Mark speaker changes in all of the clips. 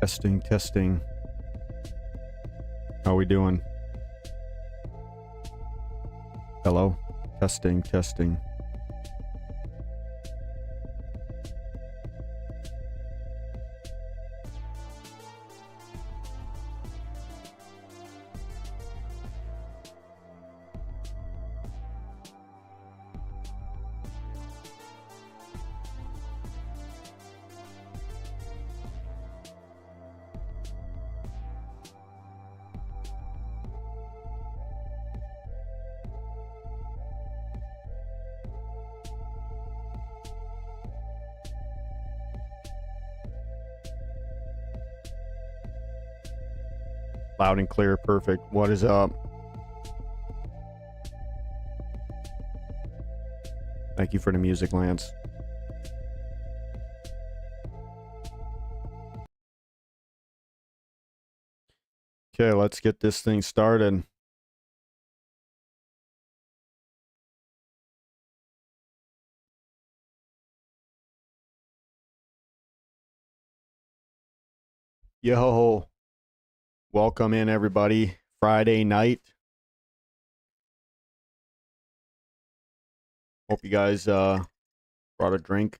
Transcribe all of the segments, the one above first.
Speaker 1: Testing, testing. How we doing? Hello? Testing, testing. Loud and clear, perfect. What is up? Thank you for the music, Lance. Okay, let's get this thing started. Yo, welcome in everybody. Friday night. Hope you guys brought a drink.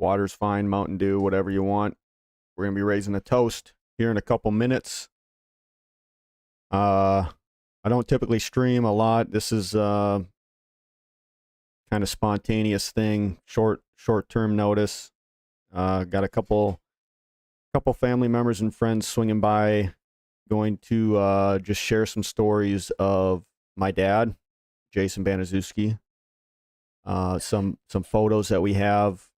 Speaker 1: Water's fine, Mountain Dew, whatever you want. We're gonna be raising a toast here in a couple minutes. I don't typically stream a lot. This is kind of spontaneous thing, short-term notice. Got a couple family members and friends swinging by, going to just share some stories of my dad, Jason Banaszewski. Some photos that we have,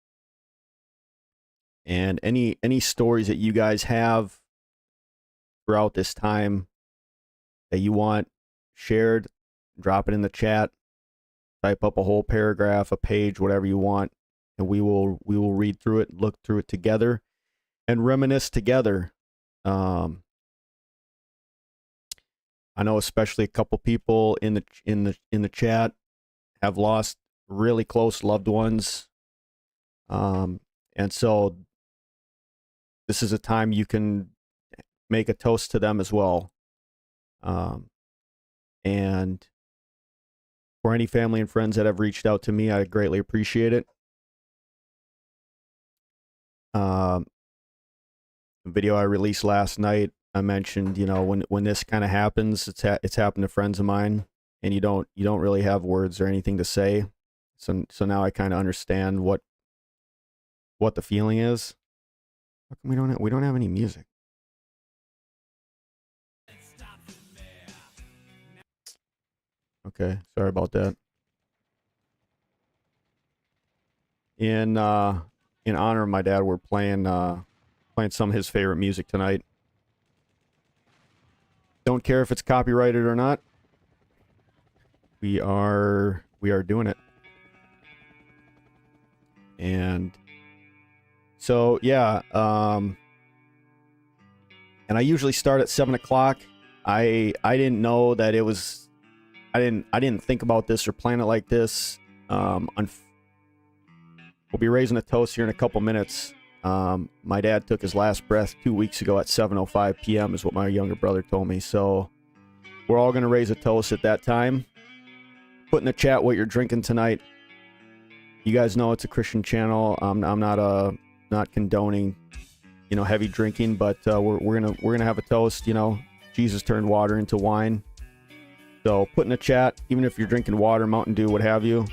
Speaker 1: and any stories that you guys have throughout this time that you want shared, drop it in the chat. Type up a whole paragraph, a page, whatever you want, and we will read through it, look through it together, and reminisce together. I know especially a couple people in the chat have lost really close loved ones, and so this is a time you can make a toast to them as well. And for any family and friends that have reached out to me, I greatly appreciate it. The video I released last night, I mentioned, you know, when this kind of happens, it's happened to friends of mine, and you don't really have words or anything to say. So now I kind of understand what the feeling is. How come we don't have any music? Okay, sorry about that. In honor of my dad, we're playing some of his favorite music tonight. Don't care if it's copyrighted or not. We are doing it. And so yeah, and I usually start at 7 o'clock. I didn't know that it was. I didn't think about this or plan it like this. We'll be raising a toast here in a couple minutes. My dad took his last breath 2 weeks ago at 7:05 p.m. is what my younger brother told me. So we're all going to raise a toast at that time. Put in the chat what you're drinking tonight. You guys know it's a Christian channel. I'm not condoning, you know, heavy drinking, but we're gonna have a toast. You know, Jesus turned water into wine. So put in the chat, even if you're drinking water, Mountain Dew, what have you.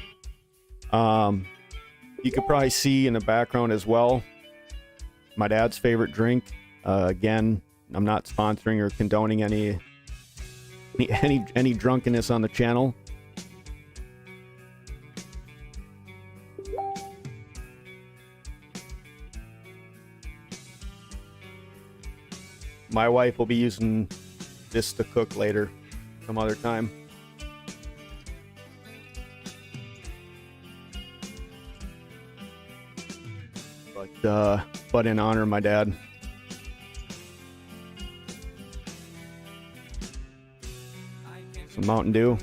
Speaker 1: You could probably see in the background as well my dad's favorite drink. Again, I'm not sponsoring or condoning any drunkenness on the channel. My wife will be using this to cook later, some other time. But in honor of my dad. Some Mountain Dew.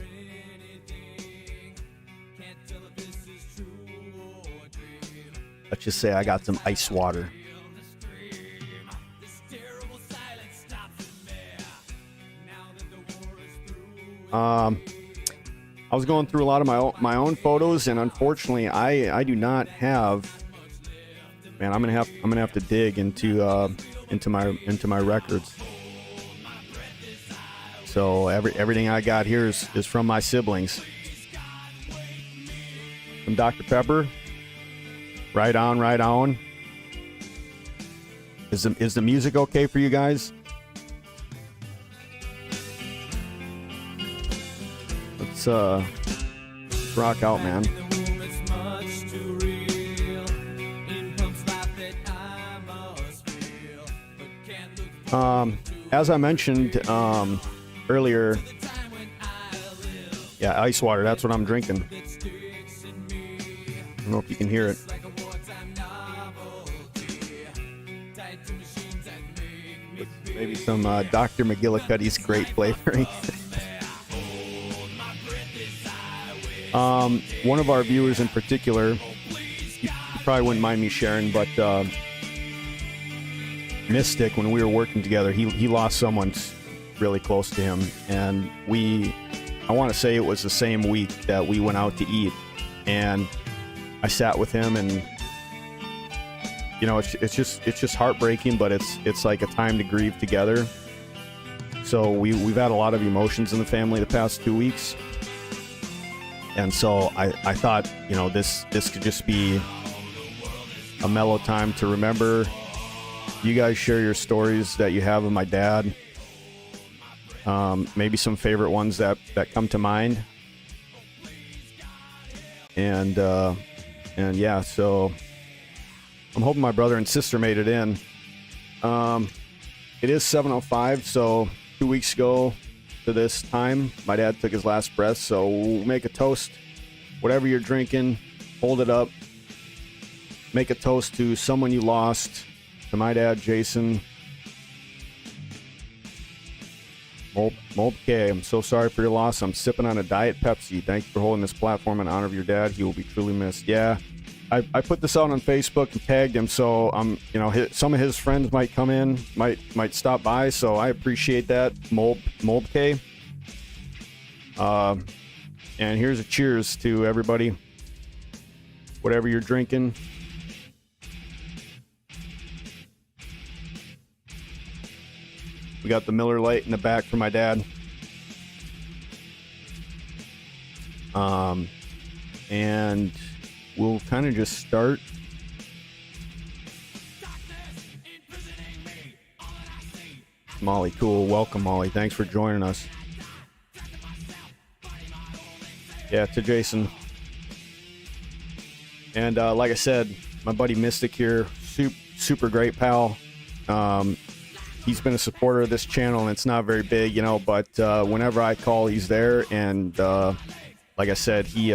Speaker 1: Let's just say I got some ice water. I was going through a lot of my own photos, and unfortunately, I do not have. Man, I'm gonna have to dig into my records. So everything I got here is from my siblings. From Dr. Pepper. Right on, right on. Is the music okay for you guys? Let's rock out, man. As I mentioned earlier, yeah, ice water. That's what I'm drinking. I don't know if you can hear it. Maybe some Dr. McGillicuddy's great flavoring. One of our viewers in particular, you probably wouldn't mind me sharing, but Mystic, when we were working together, he lost someone really close to him, and I want to say it was the same week that we went out to eat, and I sat with him, and you know, it's just heartbreaking, but it's like a time to grieve together. So we've had a lot of emotions in the family the past 2 weeks. And so I thought, you know, this could just be a mellow time to remember. You guys share your stories that you have of my dad. Maybe some favorite ones that come to mind. And yeah, so I'm hoping my brother and sister made it in. It is 7:05, so 2 weeks ago to this time, my dad took his last breath, so we'll make a toast. Whatever you're drinking, hold it up. Make a toast to someone you lost, to my dad, Jason. K, I'm so sorry for your loss. I'm sipping on a Diet Pepsi. Thank you for holding this platform in honor of your dad. He will be truly missed. Yeah, I put this out on Facebook and tagged him, so you know, some of his friends might come in, might stop by, so I appreciate that. Mold K. And here's a cheers to everybody. Whatever you're drinking. We got the Miller Lite in the back for my dad. And we'll kind of just start. Molly, cool. Welcome, Molly. Thanks for joining us. Yeah, to Jason. And like I said, my buddy Mystic here, super great pal. He's been a supporter of this channel, and it's not very big, you know, but whenever I call, he's there. And like I said, he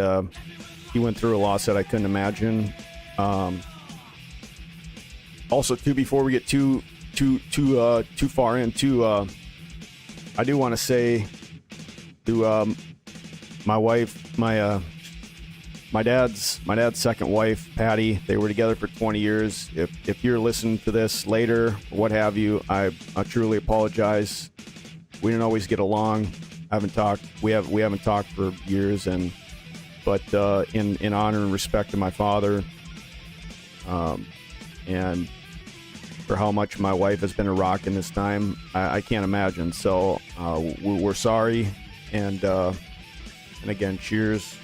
Speaker 1: went through a loss that I couldn't imagine. Also, too, before we get too far into, I do want to say to my wife, my dad's second wife, Patty. They were together for 20 years. If you're listening to this later, what have you, I truly apologize. We didn't always get along. We haven't talked for years, but in honor and respect to my father, and for how much my wife has been a rock in this time, I can't imagine. So we're sorry, and again, cheers.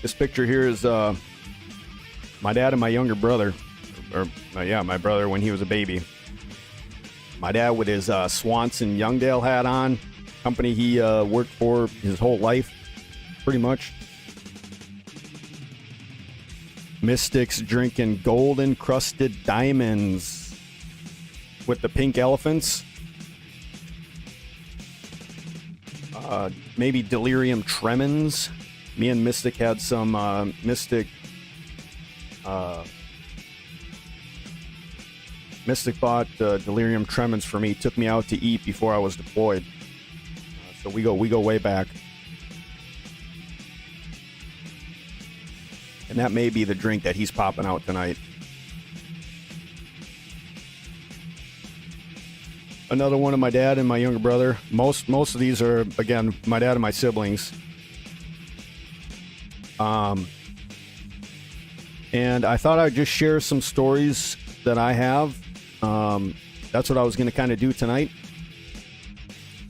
Speaker 1: This picture here is my dad and my younger brother, my brother when he was a baby. My dad with his Swanson Youngdale hat on, company he worked for his whole life, pretty much. Mystics drinking gold encrusted diamonds with the pink elephants. Maybe delirium tremens. Me and Mystic had some Mystic bought delirium tremens for me. Took me out to eat before I was deployed. So we go way back. And that may be the drink that he's popping out tonight. Another one of my dad and my younger brother. Most of these are, again, my dad and my siblings. And I thought I'd just share some stories that I have. That's what I was going to kind of do tonight.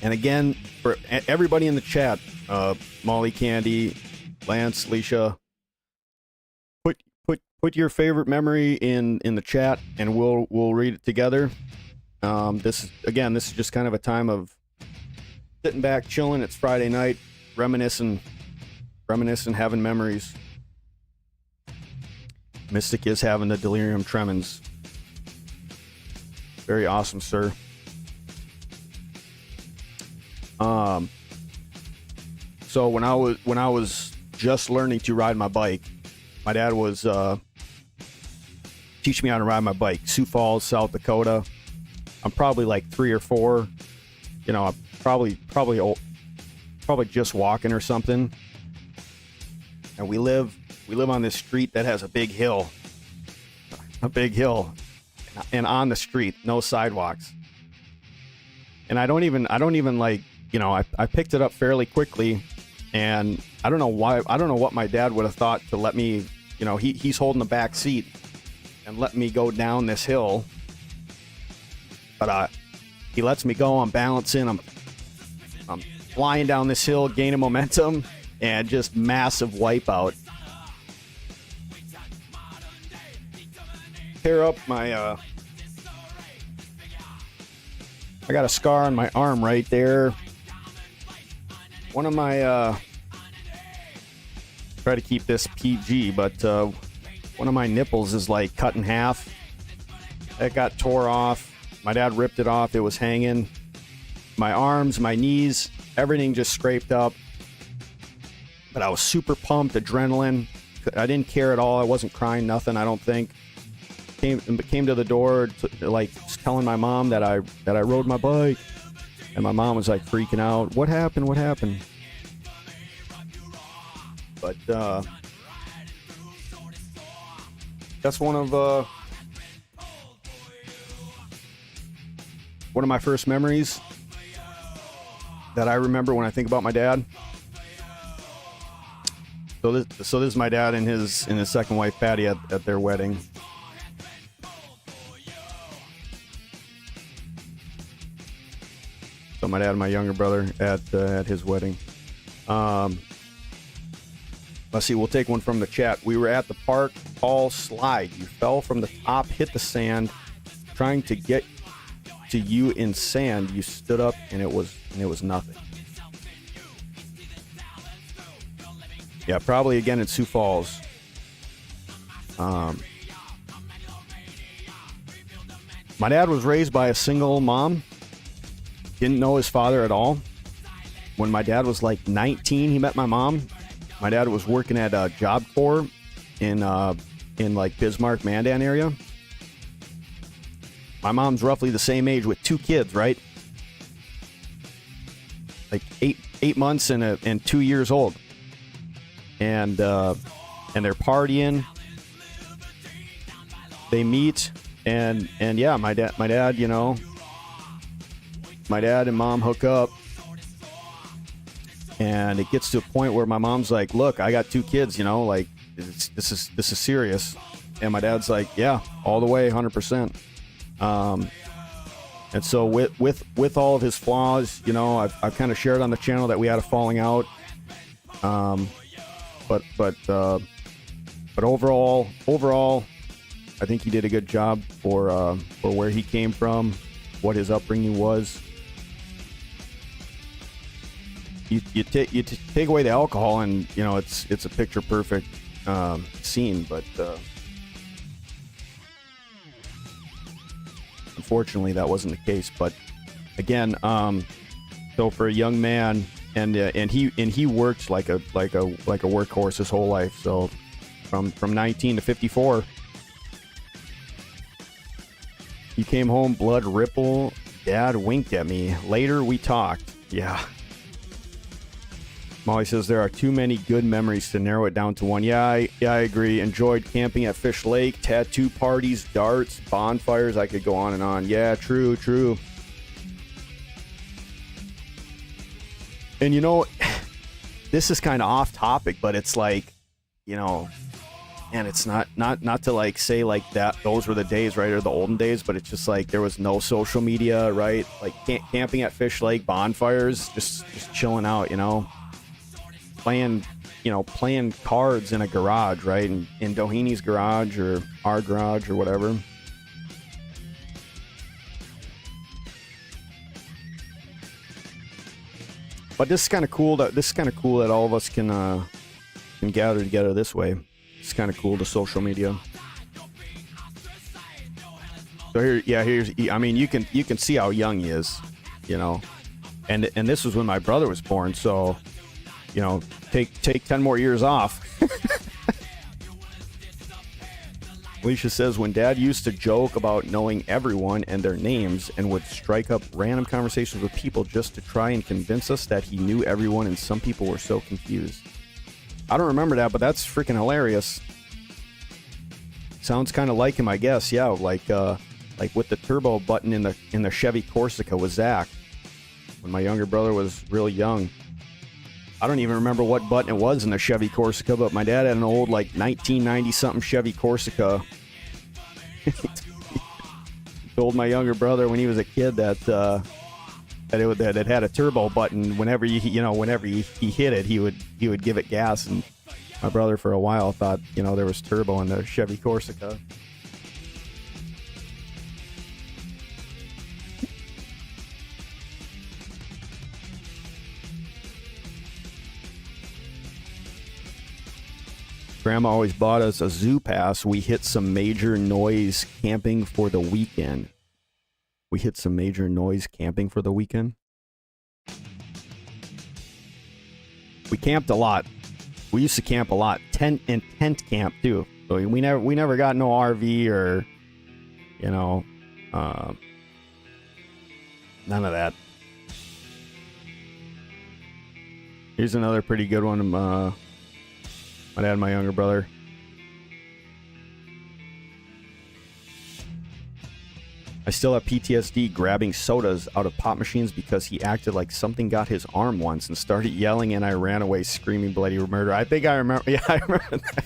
Speaker 1: And again, for everybody in the chat, Molly, Candy, Lance, Leisha, put your favorite memory in the chat, and we'll read it together. This is just kind of a time of sitting back, chilling. It's Friday night, reminiscing, having memories. Mystic is having the delirium tremens. Very awesome, sir. So when I was just learning to ride my bike, my dad was teaching me how to ride my bike. Sioux Falls, South Dakota. I'm probably like 3 or 4. You know, I'm probably just walking or something. And we live on this street that has a big hill, and on the street, no sidewalks. And I don't even like, you know, I picked it up fairly quickly, and I don't know what my dad would have thought to let me, you know, he's holding the back seat and let me go down this hill. But he lets me go. I'm balancing. I'm flying down this hill, gaining momentum, and just massive wipeout. Tear up my. I got a scar on my arm right there. One of my. Try to keep this PG, but one of my nipples is like cut in half. That got tore off. My dad ripped it off. It was hanging. My arms, my knees, everything just scraped up. But I was super pumped, adrenaline. I didn't care at all. I wasn't crying, nothing, I don't think. Came to the door, like telling my mom that I rode my bike. And my mom was like freaking out. What happened? What happened? But that's one of my first memories that I remember when I think about my dad. So this is my dad and his second wife Patty at their wedding. So my dad and my younger brother at his wedding. Let's see, we'll take one from the chat. We were at the park, tall slide. You fell from the top, hit the sand, trying to get to you in sand. You stood up and it was nothing. Yeah, probably again in Sioux Falls. My dad was raised by a single mom. Didn't know his father at all. When my dad was like 19, he met my mom. My dad was working at a Job Corps in like Bismarck, Mandan area. My mom's roughly the same age with 2 kids, right? Like 8 months and 2 years old. And they're partying. They meet and yeah, my dad, you know, my dad and mom hook up. And it gets to a point where my mom's like, "Look, I got 2 kids, you know, like this is serious." And my dad's like, "Yeah, all the way, 100%." And so with all of his flaws, you know, I've kind of shared on the channel that we had a falling out. But overall, I think he did a good job for where he came from, what his upbringing was. You take away the alcohol and, you know, it's a picture perfect scene, but unfortunately that wasn't the case. But again, so for a young man, and he worked like a workhorse his whole life. So from 19 to 54, he came home, blood ripple. Dad winked at me. Later we talked. Yeah. Molly says there are too many good memories to narrow it down to one. Yeah, I agree. Enjoyed camping at Fish Lake, tattoo parties, darts, bonfires. I could go on and on. Yeah, true. And you know, this is kind of off topic, but it's like, you know, and it's not to like say like that those were the days, right, or the olden days, but it's just like there was no social media, right? Like camping at Fish Lake, bonfires, just chilling out, you know, playing cards in a garage, right, in Doheny garage or our garage or whatever. But this is kind of cool that all of us can gather together this way. It's kind of cool, the social media. So here's I mean, you can see how young he is, you know, and this was when my brother was born. So, you know, take 10 more years off. Alicia says, when Dad used to joke about knowing everyone and their names and would strike up random conversations with people just to try and convince us that he knew everyone, and some people were so confused. I don't remember that, but that's freaking hilarious. Sounds kind of like him, I guess. Yeah, like with the turbo button in the Chevy Corsica with Zach when my younger brother was really young. I don't even remember what button it was in the Chevy Corsica, but my dad had an old like 1990 something Chevy Corsica. He told my younger brother when he was a kid that it had a turbo button. Whenever he hit it, he would give it gas. And my brother for a while thought, you know, there was turbo in the Chevy Corsica. Grandma always bought us a zoo pass. We hit some major noise camping for the weekend. We camped a lot. We used to camp a lot. Tent camp too. So we never got no RV or, you know, none of that. Here's another pretty good one. My dad and my younger brother. I still have PTSD grabbing sodas out of pop machines because he acted like something got his arm once and started yelling, and I ran away screaming bloody murder. I think I remember. Yeah, I remember that.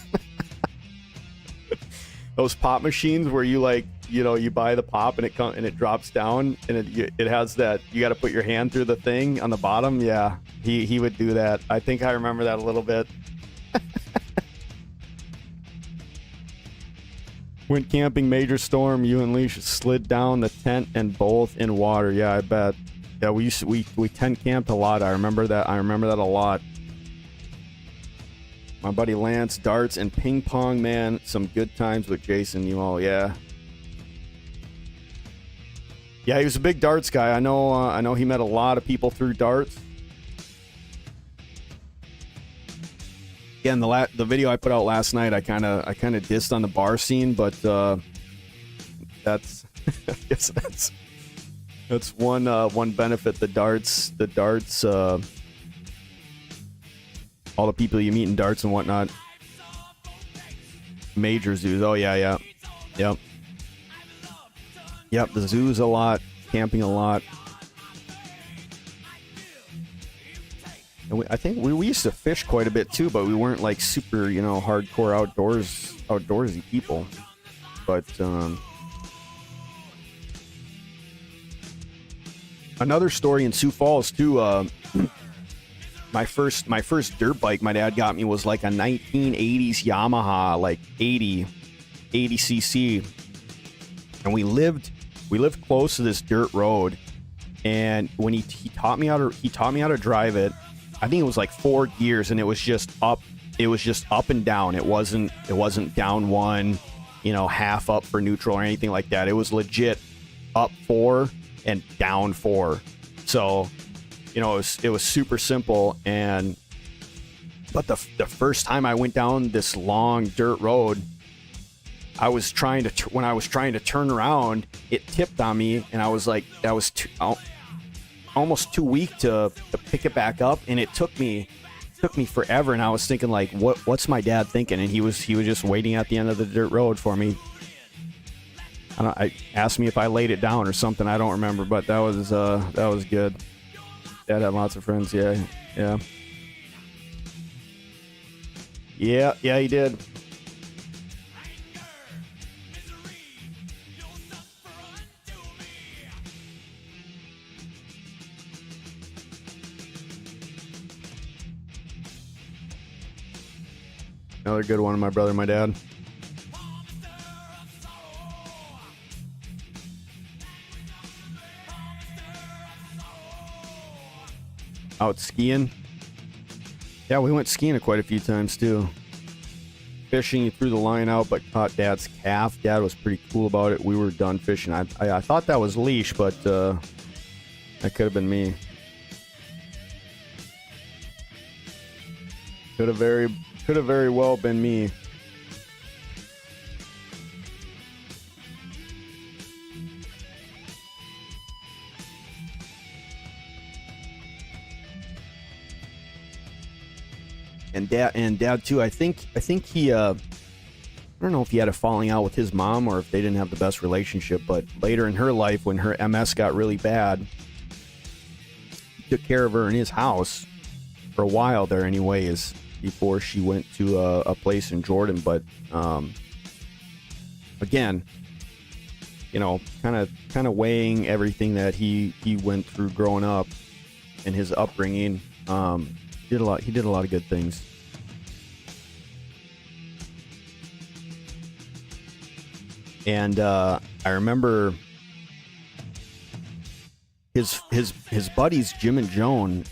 Speaker 1: Those pop machines where you like, you know, you buy the pop and it drops down and it has that, you got to put your hand through the thing on the bottom. Yeah, he would do that. I think I remember that a little bit. Went camping, major storm. You and Leash slid down the tent and both in water. Yeah, I bet. Yeah, we tent camped a lot. I remember that a lot. My buddy Lance, darts and ping pong, man. Some good times with Jason. You all, yeah. Yeah, he was a big darts guy. I know he met a lot of people through darts. Again, the video I put out last night, I kind of dissed on the bar scene, but that's I guess that's one benefit. The darts, all the people you meet in darts and whatnot. Major zoos. Oh yeah, yep. The zoos a lot, camping a lot. And I think we used to fish quite a bit too, but we weren't like super, you know, hardcore outdoorsy people. But another story in Sioux Falls too. My first dirt bike my dad got me was like a 1980s Yamaha, like 80 cc, and we lived close to this dirt road. And when he taught me how to drive it. I think it was like 4 gears, and it was just up and down. It wasn't down one, you know, half up for neutral or anything like that. It was legit up 4 and down 4. So, you know, it was super simple. But the first time I went down this long dirt road, when I was trying to turn around, it tipped on me, and I was like, that was almost too weak to pick it back up, and it took me forever. And I was thinking, like, what's my dad thinking? And he was just waiting at the end of the dirt road for me. I asked me if I laid it down or something. I don't remember, but that was good. Dad had lots of friends. Yeah, yeah, yeah. He did. Another good one, my brother and my dad. Out skiing. Yeah, we went skiing quite a few times too. Fishing, you threw the line out but caught Dad's calf. Dad was pretty cool about it. We were done fishing. I thought that was leash, but that could have been me. Could have very well been me. And dad too. I think he I don't know if he had a falling out with his mom or if they didn't have the best relationship, but later in her life when her MS got really bad, he took care of her in his house for a while there anyways, before she went to a place in Jordan. But again, you know, kind of weighing everything that he went through growing up and his upbringing. He did a lot of good things. And I remember his buddies Jim and Joan,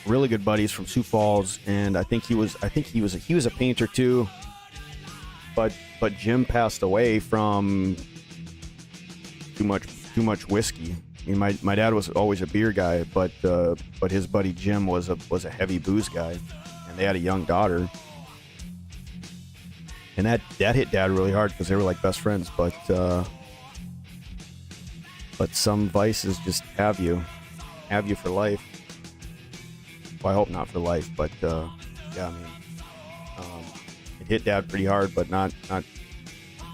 Speaker 1: really good buddies from Sioux Falls, and I think he was a painter too. But Jim passed away from too much whiskey. I mean, my dad was always a beer guy, but his buddy Jim was a heavy booze guy, and they had a young daughter. And that hit Dad really hard because they were like best friends. But some vices just have you for life. Well, I hope not for life, but yeah, I mean, it hit Dad pretty hard, but not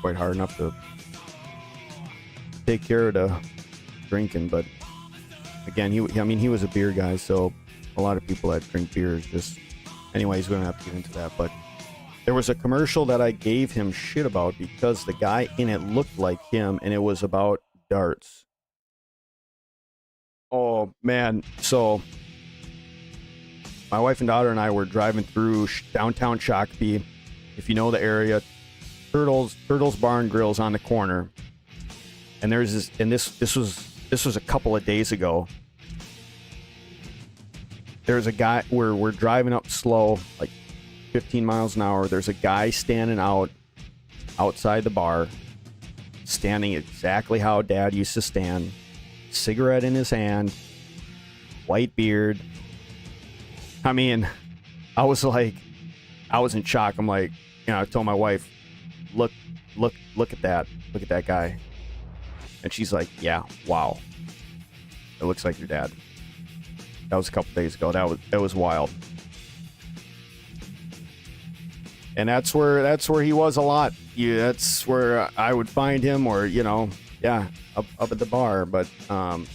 Speaker 1: quite hard enough to take care of the drinking. But again, he was a beer guy, so a lot of people that drink beer is just. Anyways, we don't have to get into that, but. There was a commercial that I gave him shit about because the guy in it looked like him, and it was about darts. Oh, man. So, my wife and daughter and I were driving through downtown Shakopee. If you know the area, Turtles Bar and Grill's on the corner. And there's this, and this was a couple of days ago. There's a guy, we're driving up slow, like 15 miles an hour. There's a guy standing outside the bar, standing exactly how Dad used to stand, cigarette in his hand, white beard. I mean, I was in shock. I'm like, you know, I told my wife, look at that guy. And she's like, yeah, wow, it looks like your dad. That was a couple days ago. That was wild. And that's where he was a lot. That's where I would find him, or up at the bar. But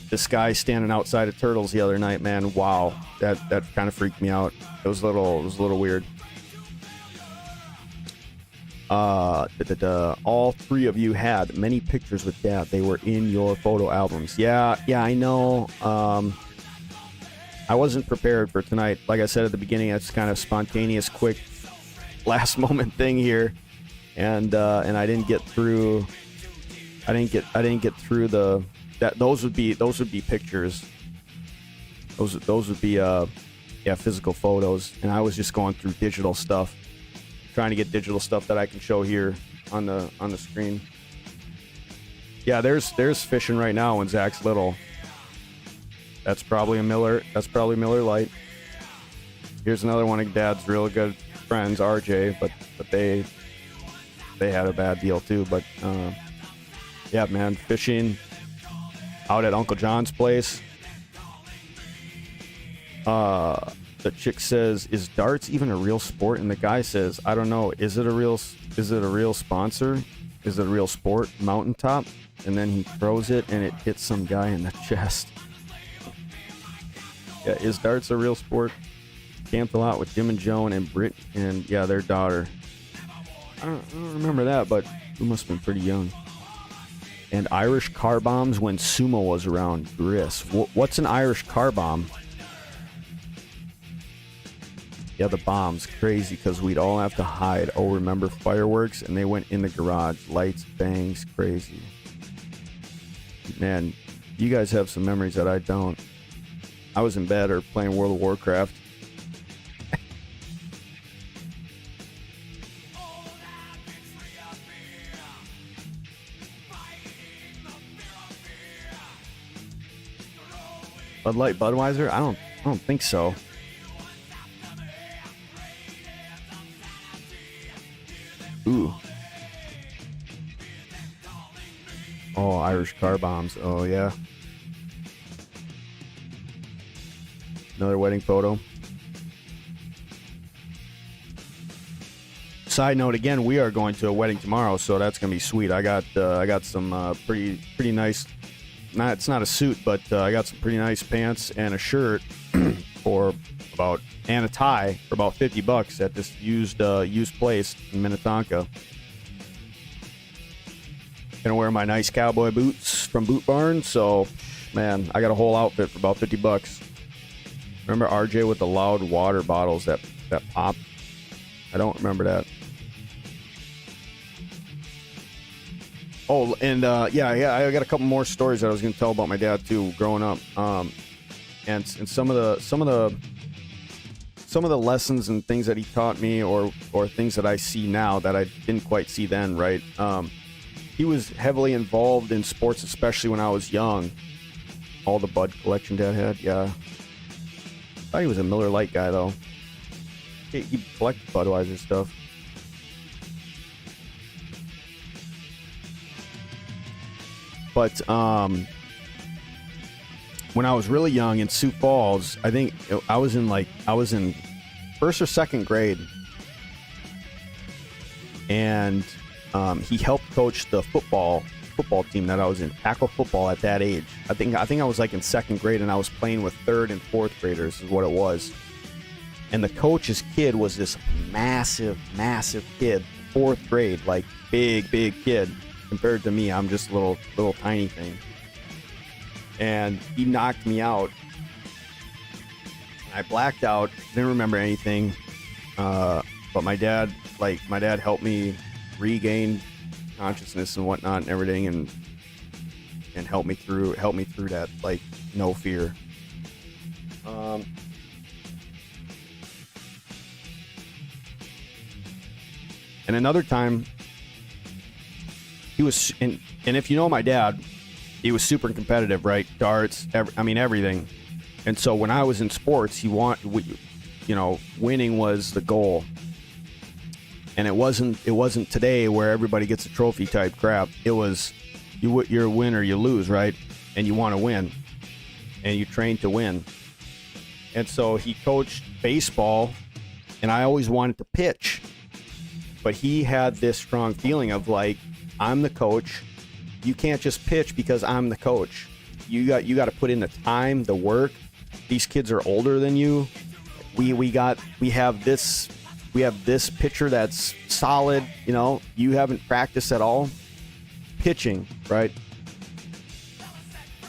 Speaker 1: this guy standing outside of Turtles the other night, man, wow, that kind of freaked me out. It was a little weird. All three of you had many pictures with Dad. They were in your photo albums. Yeah, I know. I wasn't prepared for tonight. Like I said at the beginning, it's kind of spontaneous, quick. Last moment thing here, and I didn't get through. I didn't get through those would be pictures. Those would be physical photos, and I was just going through digital stuff, trying to get digital stuff that I can show here on the screen. Yeah, there's fishing right now when Zach's little. That's probably a Miller. That's probably Miller Lite. Here's another one of Dad's real good friends, RJ, but they had a bad deal too. But yeah, man, fishing out at Uncle John's place. The chick says, "Is darts even a real sport?" And the guy says, "I don't know. Is it a real sponsor? Is it a real sport? Mountaintop?" And then he throws it and it hits some guy in the chest. Yeah, is darts a real sport? Camped a lot with Jim and Joan and Britt and, yeah, their daughter. I don't remember that, but we must have been pretty young. And Irish car bombs when sumo was around. Gris. What's an Irish car bomb? Yeah, the bombs. Crazy because we'd all have to hide. Oh, remember fireworks? And they went in the garage. Lights, bangs, crazy. Man, you guys have some memories that I don't. I was in bed or playing World of Warcraft. Bud Light, Budweiser? I don't think so. Ooh. Oh, Irish car bombs. Oh, yeah. Another wedding photo. Side note, again, we are going to a wedding tomorrow, so that's gonna be sweet. I got some pretty nice. It's not a suit, but I got some pretty nice pants and a shirt for about, and a tie for about $50 at this used place in Minnetonka. Gonna wear my nice cowboy boots from Boot Barn, so man, I got a whole outfit for about $50. Remember RJ with the loud water bottles that popped? I don't remember that. Oh, and yeah, I got a couple more stories that I was going to tell about my dad too, growing up, and some of the lessons and things that he taught me, or things that I see now that I didn't quite see then. Right, he was heavily involved in sports, especially when I was young. All the Bud collection Dad had, yeah. I thought he was a Miller Lite guy though. He collected Budweiser stuff. But when I was really young in Sioux Falls, I think I was in first or second grade, and he helped coach the football team that I was in, tackle football at that age. I think I was like in second grade, and I was playing with third and fourth graders is what it was. And the coach's kid was this massive kid, fourth grade, like big kid. Compared to me, I'm just a little tiny thing. And he knocked me out. I blacked out, didn't remember anything. But my dad helped me regain consciousness and whatnot and everything, and helped me through that, like, no fear. And another time, he was, and if you know my dad, he was super competitive, right? Darts, everything. And so when I was in sports, winning was the goal. And it wasn't today where everybody gets a trophy type crap. It was you're a win or you lose, right? And you want to win, and you train to win. And so he coached baseball, and I always wanted to pitch, but he had this strong feeling of like, I'm the coach. You can't just pitch because I'm the coach. You got to put in the time, the work. These kids are older than you. We have this pitcher that's solid. You haven't practiced at all pitching, right?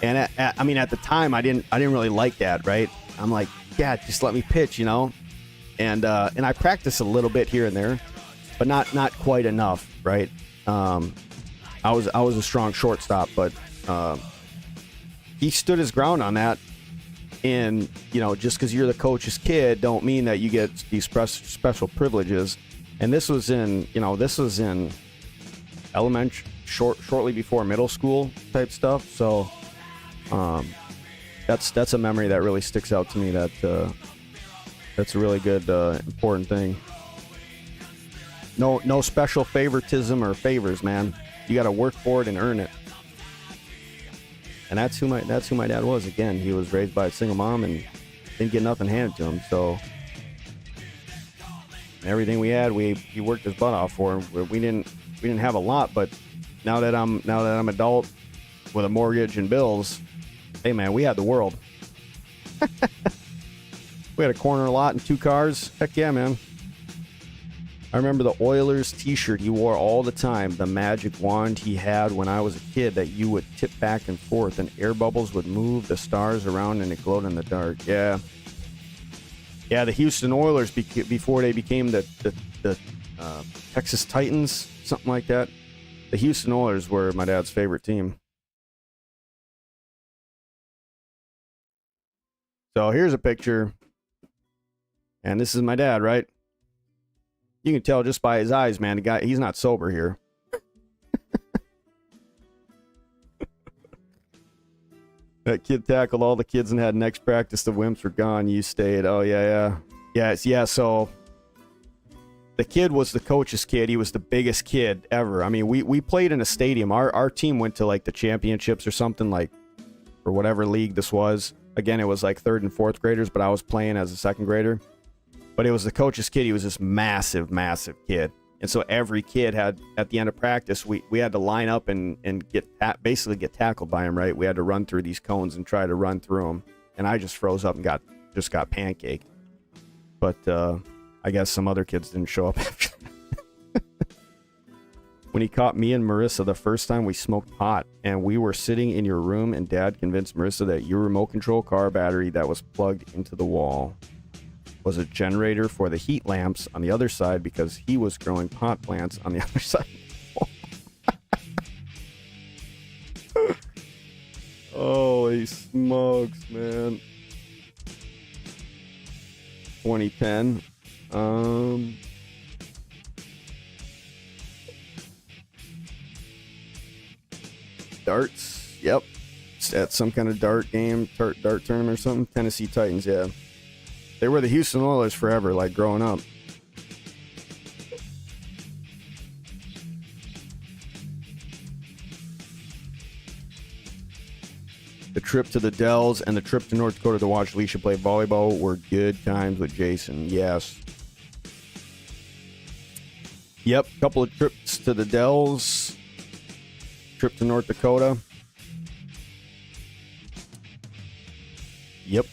Speaker 1: And at the time, I didn't really like that, right? I'm like, yeah, just let me pitch, And I practiced a little bit here and there, but not quite enough, right? I was a strong shortstop, but he stood his ground on that. And just because you're the coach's kid, don't mean that you get these special privileges. And this was in elementary, shortly before middle school type stuff. So that's a memory that really sticks out to me. That's a really good important thing. No special favoritism or favors, man. You got to work for it and earn it. And that's who my dad was. Again, he was raised by a single mom and didn't get nothing handed to him. So everything we had, he worked his butt off for. We didn't have a lot, but now that I'm adult with a mortgage and bills, hey man, we had the world. We had a corner lot and 2 cars. Heck yeah, man. I remember the Oilers t-shirt he wore all the time. The magic wand he had when I was a kid that you would tip back and forth and air bubbles would move the stars around and it glowed in the dark. Yeah. Yeah, the Houston Oilers, before they became the Texas Titans, something like that. The Houston Oilers were my dad's favorite team. So here's a picture. And this is my dad, right? You can tell just by his eyes, man. The guy, he's not sober here. That kid tackled all the kids and had next practice. The wimps were gone. You stayed. Oh, yeah. Yeah, so the kid was the coach's kid. He was the biggest kid ever. I mean, we played in a stadium. Our team went to, like, the championships or something, like, or whatever league this was. Again, it was, like, 3rd and 4th graders, but I was playing as a 2nd grader. But it was the coach's kid. He was this massive, massive kid. And so every kid had, at the end of practice, we had to line up and basically get tackled by him, right? We had to run through these cones and try to run through them. And I just froze up and got pancaked. But I guess some other kids didn't show up after that. When he caught me and Marissa the first time, we smoked pot. And we were sitting in your room and Dad convinced Marissa that your remote control car battery that was plugged into the wall was a generator for the heat lamps on the other side because he was growing pot plants on the other side. Holy smokes, man. 2010. Darts. Yep. It's at some kind of dart game, dart tournament or something. Tennessee Titans, yeah. They were the Houston Oilers forever, like growing up. The trip to the Dells and the trip to North Dakota to watch Alicia play volleyball were good times with Jason. Yes. Yep, couple of trips to the Dells. Trip to North Dakota. Yep.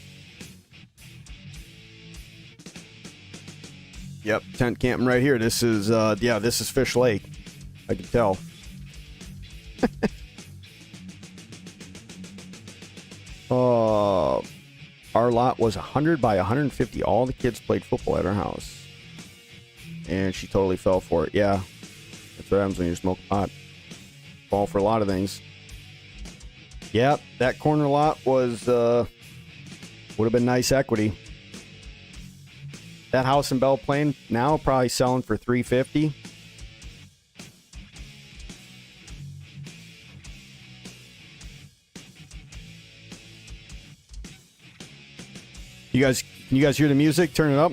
Speaker 1: Yep, tent camping right here. This is, this is Fish Lake. I can tell. Our lot was 100 by 150. All the kids played football at our house. And she totally fell for it. Yeah, that's what happens when you smoke pot. Fall for a lot of things. Yep, that corner lot was, would have been nice equity. That house in Belle Plaine now probably selling for $350. Can you guys hear the music? Turn it up.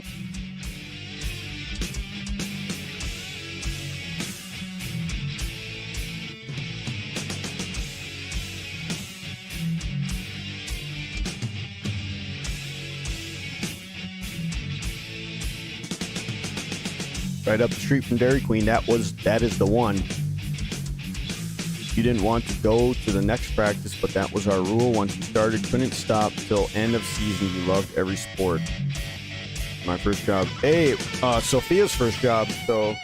Speaker 1: Right up the street from Dairy Queen. That is the one. You didn't want to go to the next practice, but that was our rule. Once you started, couldn't stop till end of season. You loved every sport. My first job. Hey, Sophia's first job. So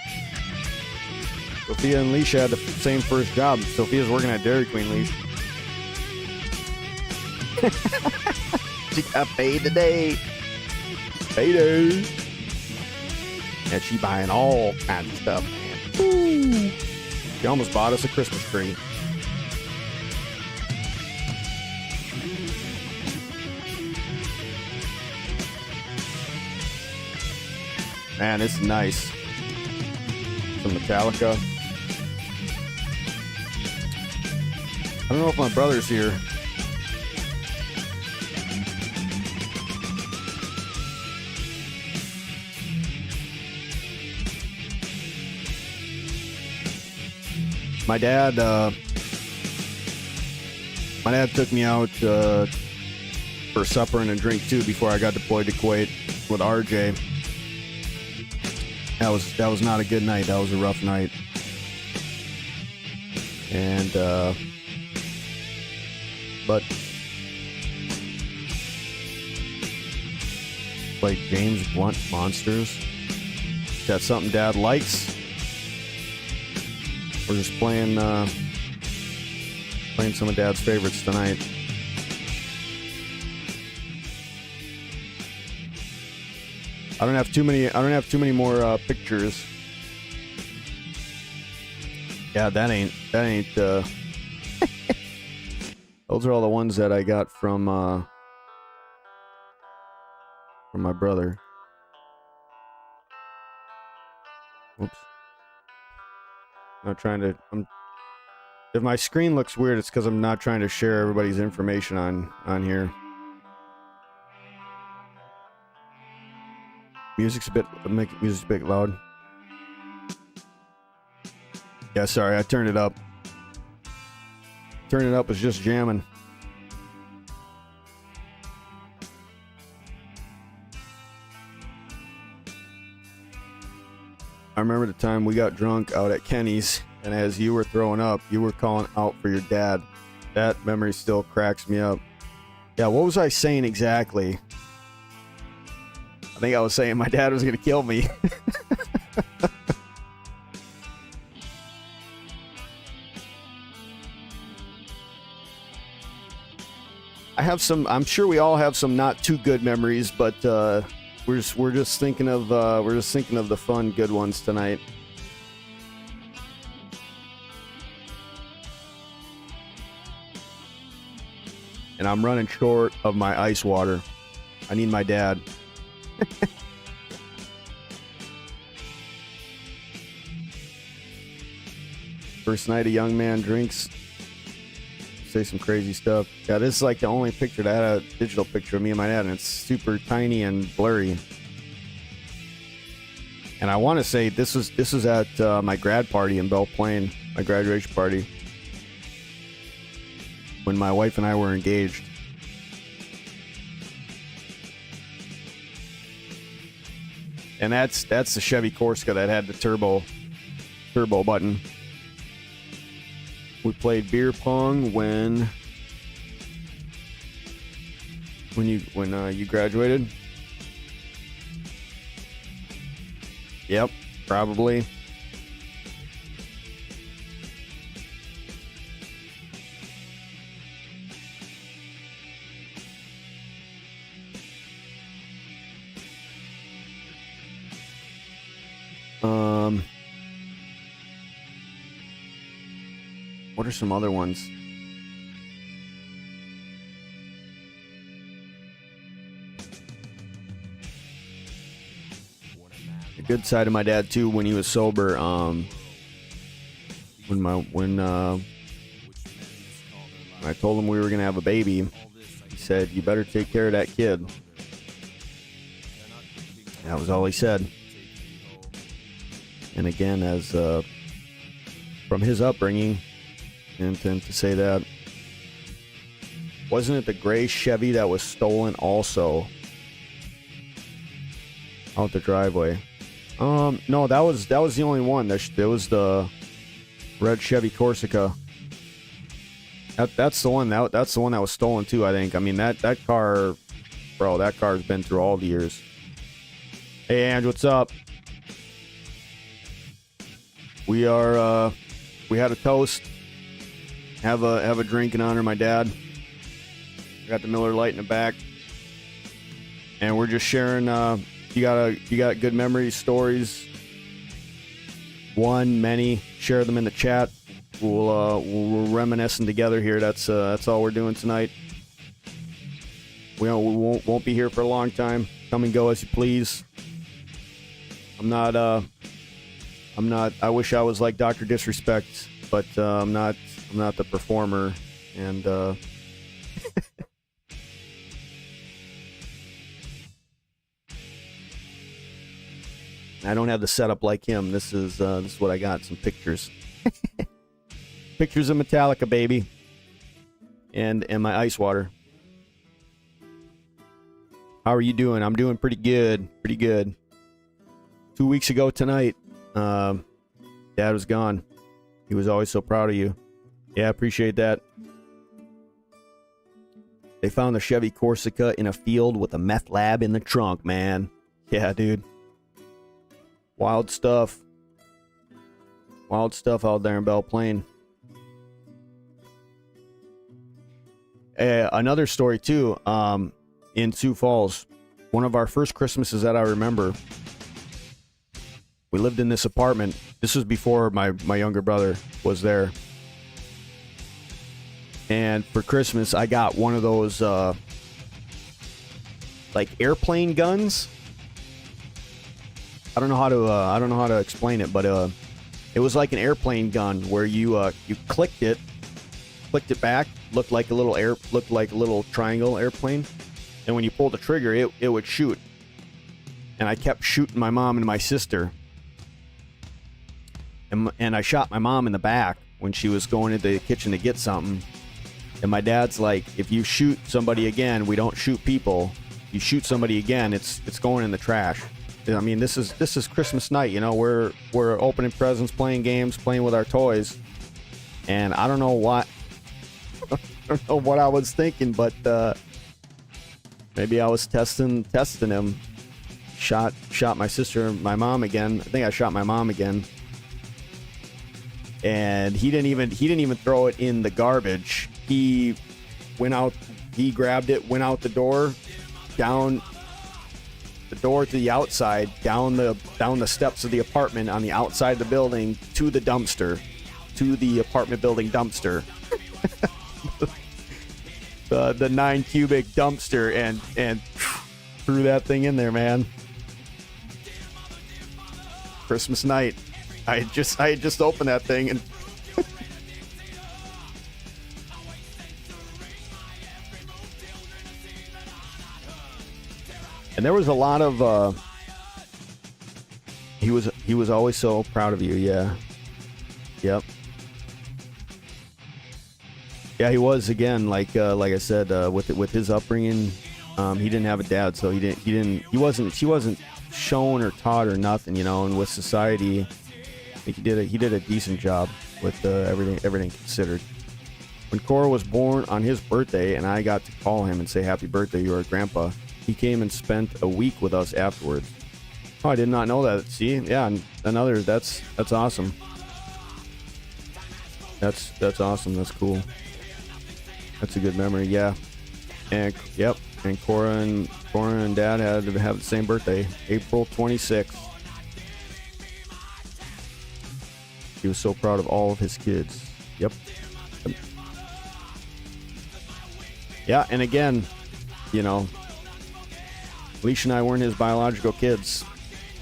Speaker 1: Sophia and Leisha had the same first job. Sophia's working at Dairy Queen, Leisha. She got paid today. Payday. And she buying all kinds of stuff, man. Woo. She almost bought us a Christmas tree. Man, this is nice. Some Metallica. I don't know if my brother's here. My dad took me out for supper and a drink too before I got deployed to Kuwait with RJ. That was not a good night. That was a rough night. And but play James Blunt Monsters. Is that something Dad likes? We're just playing some of Dad's favorites tonight. I don't have too many more pictures. Yeah, that ain't those are all the ones that I got from my brother. Oops. Not trying to if my screen looks weird, it's because I'm not trying to share everybody's information on here. Music's a bit loud. Yeah, sorry, I turned it up. Turn it up is just jamming. I remember the time we got drunk out at Kenny's, and as you were throwing up, you were calling out for your dad. That memory still cracks me up. Yeah, what was I saying exactly? I think I was saying my dad was going to kill me. I'm sure we all have some not too good memories, but we're just thinking of the fun, good ones tonight. And I'm running short of my ice water. I need my dad. First night a young man drinks. Say some crazy stuff. Yeah, this is like the only picture that had a digital picture of me and my dad, and it's super tiny and blurry. And I want to say this was at my grad party in Belle Plaine, my graduation party, when my wife and I were engaged. And that's the Chevy Corsica that had the turbo button. We played beer pong when you graduated. Yep, probably. What are some other ones? The good side of my dad too, when he was sober, when I told him we were gonna have a baby, he said, "You better take care of that kid." That was all he said. And again, as from his upbringing, and to say that, wasn't it the gray Chevy that was stolen also out the driveway? No, that was the only one. There was the red Chevy Corsica. That's the one that was stolen too, I think. I mean, that car, bro, that car's been through all the years. Hey, Ange, what's up? We had a toast. Have a drink in honor of my dad. Got the Miller Lite in the back, and we're just sharing. You got good memories, stories. One, many. Share them in the chat. We're reminiscing together here. That's all we're doing tonight. We won't be here for a long time. Come and go as you please. I'm not. I wish I was like Dr. Disrespect, but I'm not the performer, and I don't have the setup like him. This is what I got. Some pictures. Pictures of Metallica, baby. And my ice water. How are you doing? I'm doing pretty good. 2 weeks ago tonight, Dad was gone. He was always so proud of you. Yeah, I appreciate that. They found the Chevy Corsica in a field with a meth lab in the trunk, man. Yeah, dude. Wild stuff. Wild stuff out there in Belle Plaine. Another story, too, in Sioux Falls. One of our first Christmases that I remember, we lived in this apartment. This was before my younger brother was there. And for Christmas, I got one of those, like airplane guns. I don't know how to explain it, but it was like an airplane gun where you clicked it back, looked like a little triangle airplane, and when you pulled the trigger, it would shoot. And I kept shooting my mom and my sister, and I shot my mom in the back when she was going into the kitchen to get something. And my dad's like, if you shoot somebody again, we don't shoot people. You shoot somebody again, it's going in the trash. I mean, this is Christmas night, you know. We're opening presents, playing games, playing with our toys, and I don't know what I was thinking, but maybe I was testing him. Shot my sister and my mom again. I think I shot my mom again, and he didn't even throw it in the garbage. He went out, he grabbed it, went out the door, down the door to the outside, down the steps of the apartment on the outside of the building to the dumpster, to the apartment building dumpster. the 9 cubic dumpster, and threw that thing in there, man. Christmas night. I had just opened that thing, and and there was a lot of he was always so proud of you. Yeah. Yep. Yeah, he was, again, like I said, with his upbringing, he didn't have a dad, so he wasn't shown or taught or nothing, you know. And with society, I think he did a decent job with everything considered. When Cora was born on his birthday, and I got to call him and say happy birthday, you are Grandpa, he came and spent a week with us afterwards. Oh, I did not know that. See, yeah, another. That's awesome. That's awesome. That's cool. That's a good memory. Yeah, and yep. And Cora and Dad had to have the same birthday, April 26th. He was so proud of all of his kids. Yep. Yeah, and again, you know, Leash and I weren't his biological kids,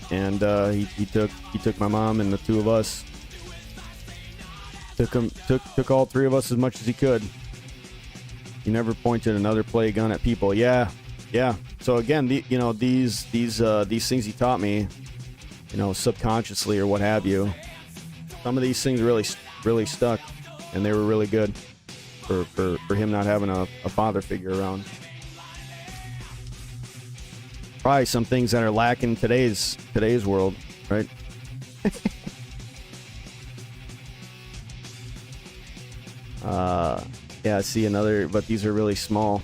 Speaker 1: and he took my mom and the two of us. Took all three of us as much as he could. He never pointed another play gun at people. Yeah. So again, these things he taught me, you know, subconsciously or what have you. Some of these things really stuck, and they were really good for him not having a father figure around. Probably some things that are lacking in today's world, right? Yeah, I see another, but these are really small.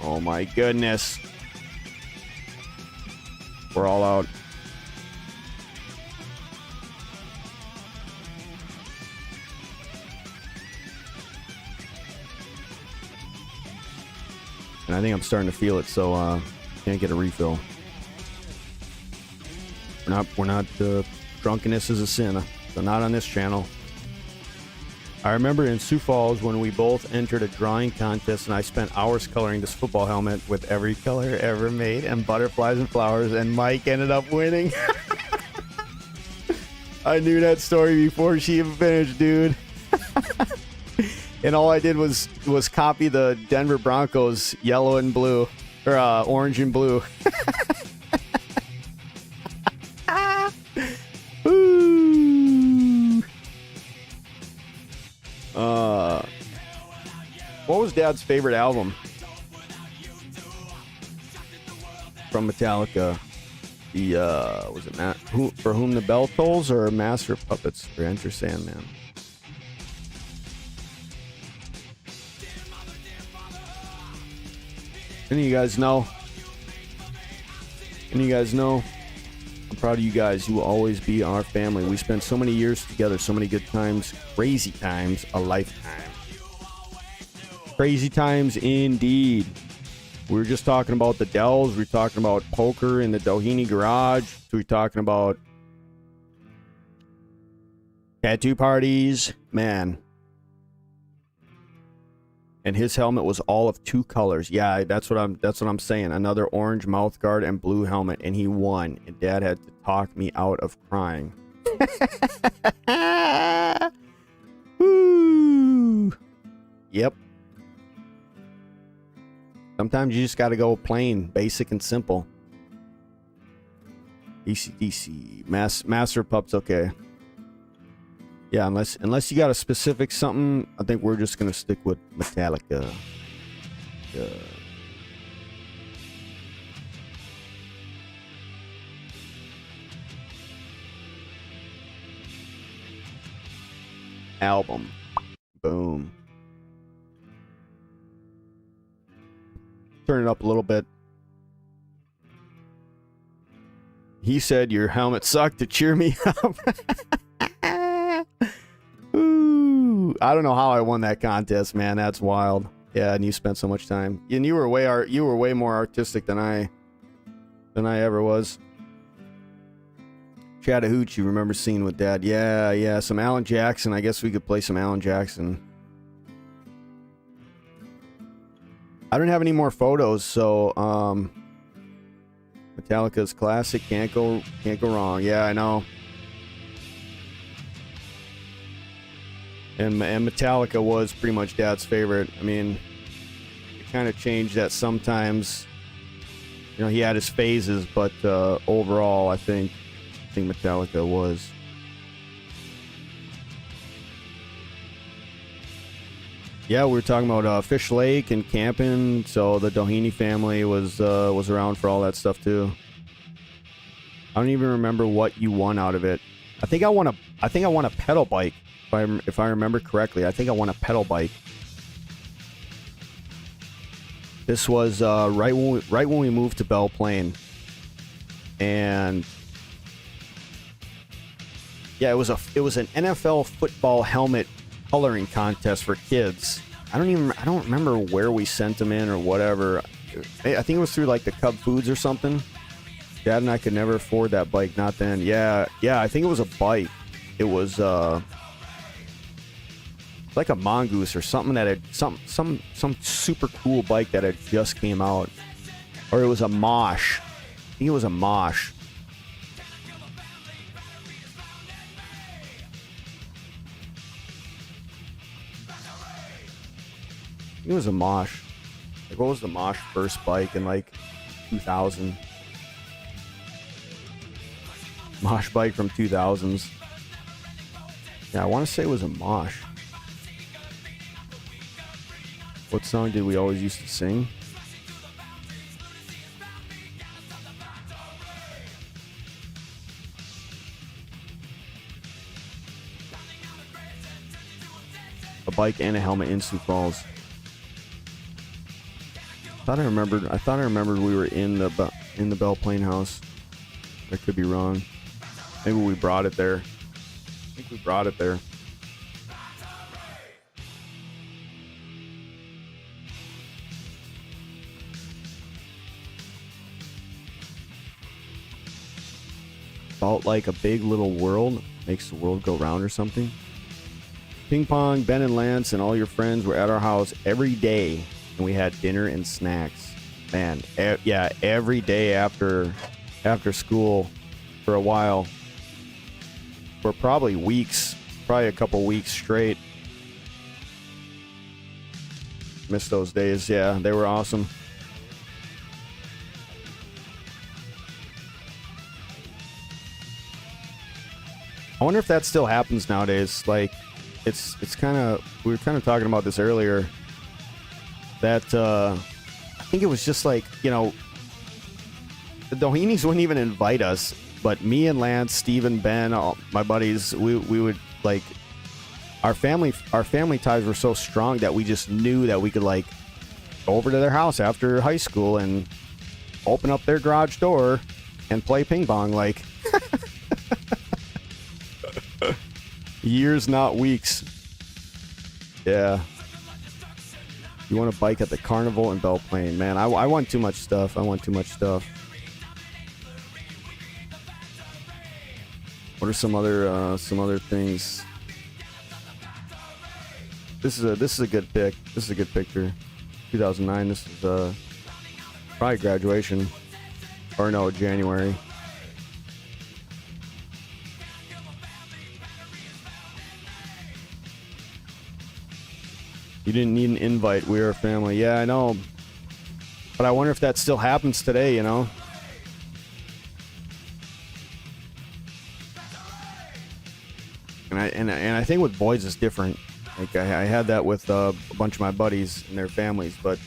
Speaker 1: Oh my goodness. We're all out. And I think I'm starting to feel it, so can't get a refill. We're not drunkenness is a sin, so not on this channel. I remember in Sioux Falls when we both entered a drawing contest, and I spent hours coloring this football helmet with every color ever made and butterflies and flowers, and Mike ended up winning. I knew that story before she even finished, dude. And all I did was copy the Denver Broncos yellow and blue, or orange and blue. What was Dad's favorite album? from Metallica. The was it For Whom the Bell Tolls or Master of Puppets or Enter Sandman? Any of you guys know? Any of you guys know? I'm proud of you guys. You will always be our family. We spent so many years together, so many good times, crazy times, a lifetime. Crazy times indeed. We were just talking about the Dells. We were talking about poker in the Doheny garage. We were talking about tattoo parties. Man. And his helmet was all of 2 colors. Yeah, that's what I'm saying. Another orange mouth guard and blue helmet, and he won. And Dad had to talk me out of crying. Woo. Yep. Sometimes you just got to go plain, basic, and simple. DC. Master Pups, okay. Yeah, unless you got a specific something, I think we're just gonna stick with Metallica. Album. Boom. Turn it up a little bit. He said your helmet sucked to cheer me up. Ooh, I don't know how I won that contest, man. That's wild. Yeah, and you spent so much time. And you were way more artistic than I ever was. Chattahoochee, remember seeing with Dad? Yeah. Some Alan Jackson. I guess we could play some Alan Jackson. I don't have any more photos, so Metallica's classic. Can't go wrong. Yeah, I know. And Metallica was pretty much Dad's favorite. I mean, it kind of changed that sometimes. You know, he had his phases, but overall, I think Metallica was. Yeah, we were talking about Fish Lake and camping, so the Doheny family was around for all that stuff too. I don't even remember what you won out of it. I think I won a pedal bike. If I remember correctly, I think I won a pedal bike. This was right when we moved to Belle Plaine, and yeah, it was an NFL football helmet coloring contest for kids. I don't remember where we sent them in or whatever. I think it was through like the Cub Foods or something. Dad and I could never afford that bike. Not then. Yeah. I think it was a bike. It was like a mongoose or something that had some super cool bike that had just came out, or it was a Mosh. I think it was a Mosh. It was a Mosh. Like, what was the Mosh first bike in like 2000? Mosh bike from 2000s. Yeah, I want to say it was a Mosh. What song did we always used to sing? A bike and a helmet in Sioux Falls. I thought I remembered we were in the Belle Plaine house. I could be wrong. Maybe we brought it there. I think we brought it there. Felt like a big little world makes the world go round or something. Ping pong, Ben and Lance and all your friends were at our house every day, and we had dinner and snacks. Man, yeah, every day after school for a while, for probably weeks, probably a couple weeks straight. Missed those days. Yeah, they were awesome. I wonder if that still happens nowadays. Like, it's kind of, we were kind of talking about this earlier, that I think it was just like, you know, the Doheny's wouldn't even invite us, but me and Lance, Steve and Ben, all my buddies, we would like our family ties were so strong that we just knew that we could like go over to their house after high school and open up their garage door and play ping pong like years, not weeks. Yeah. You want to bike at the carnival in Belle Plaine. Man, I want too much stuff. What are some other things? This is a good pic. This is a good picture. 2009. This is probably graduation. Or no, January. You didn't need an invite. We are a family. Yeah, I know. But I wonder if that still happens today, you know? And I think with boys it's different. Like I had that with a bunch of my buddies and their families, but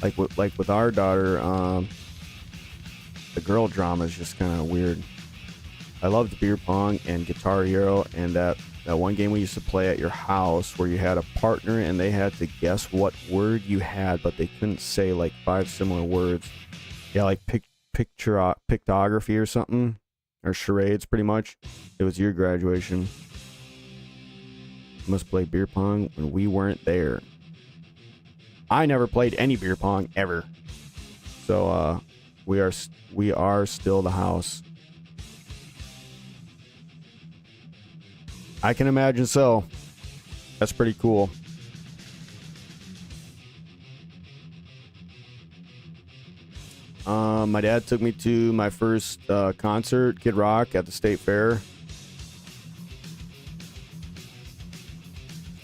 Speaker 1: like with our daughter, the girl drama is just kind of weird. I loved beer pong and Guitar Hero and that one game we used to play at your house where you had a partner and they had to guess what word you had, but they couldn't say like 5 similar words. Yeah, like pictography or something, or charades pretty much. It was your graduation. You must play beer pong when we weren't there. I never played any beer pong ever. So we are still the house. I can imagine so. That's pretty cool. My dad took me to my first concert, Kid Rock, at the State Fair.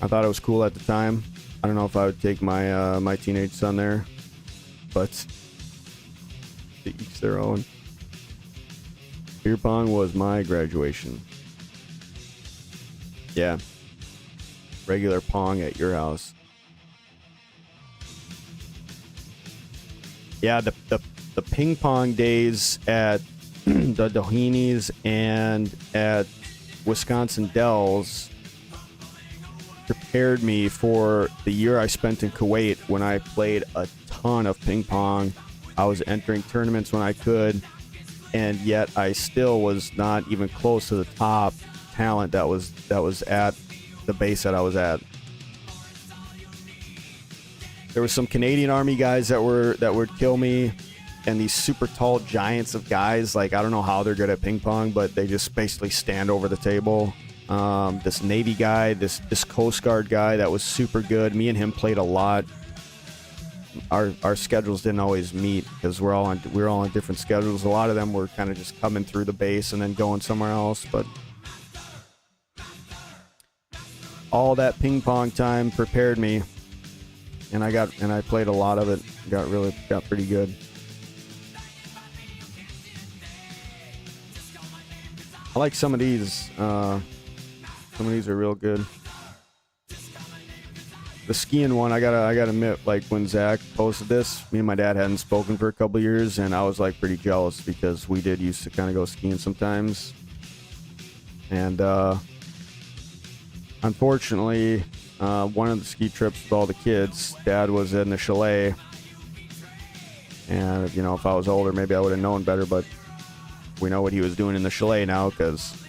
Speaker 1: I thought it was cool at the time. I don't know if I would take my my teenage son there, but to each their own. Beer pong was my graduation. Yeah. Regular pong at your house. Yeah, the ping pong days at the Doheny's and at Wisconsin Dells prepared me for the year I spent in Kuwait when I played a ton of ping pong. I was entering tournaments when I could, and yet I still was not even close to the top talent that was at the base that I was at. There were some Canadian Army guys that would kill me, and these super tall giants of guys. Like, I don't know how they're good at ping pong, but they just basically stand over the table. This Navy guy, this Coast Guard guy that was super good. Me and him played a lot. Our schedules didn't always meet because we're all on different schedules. A lot of them were kind of just coming through the base and then going somewhere else, but all that ping pong time prepared me, and I played a lot of it. Got pretty good. I like some of these. Some of these are real good. The skiing one, I gotta admit, like when Zach posted this, me and my dad hadn't spoken for a couple years, and I was like pretty jealous because we did used to kind of go skiing sometimes. And unfortunately, one of the ski trips with all the kids, Dad was in the chalet, and you know, if I was older, maybe I would have known better, but we know what he was doing in the chalet now because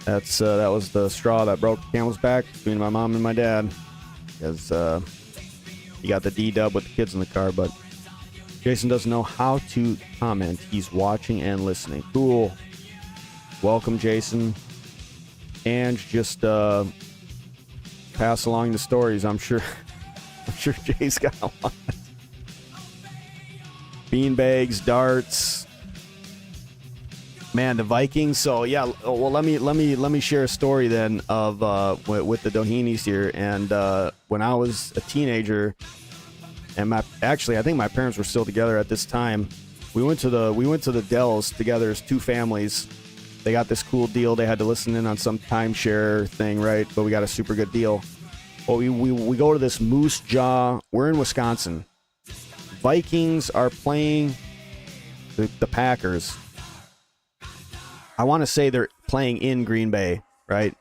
Speaker 1: that was the straw that broke the camel's back between my mom and my dad, because he got the D-dub with the kids in the car. But Jason doesn't know how to comment. He's watching and listening. Cool. Welcome, Jason. And just pass along the stories. I'm sure Jay's got a lot. Beanbags, darts. Man, the Vikings. So yeah, well, let me share a story then of with the Doheny's here. And when I was a teenager, and I think my parents were still together at this time. We went to the Dells together as two families. They got this cool deal. They had to listen in on some timeshare thing, right? But we got a super good deal. Well, we go to this Moose Jaw. We're in Wisconsin. Vikings are playing the Packers. I want to say they're playing in Green Bay, right?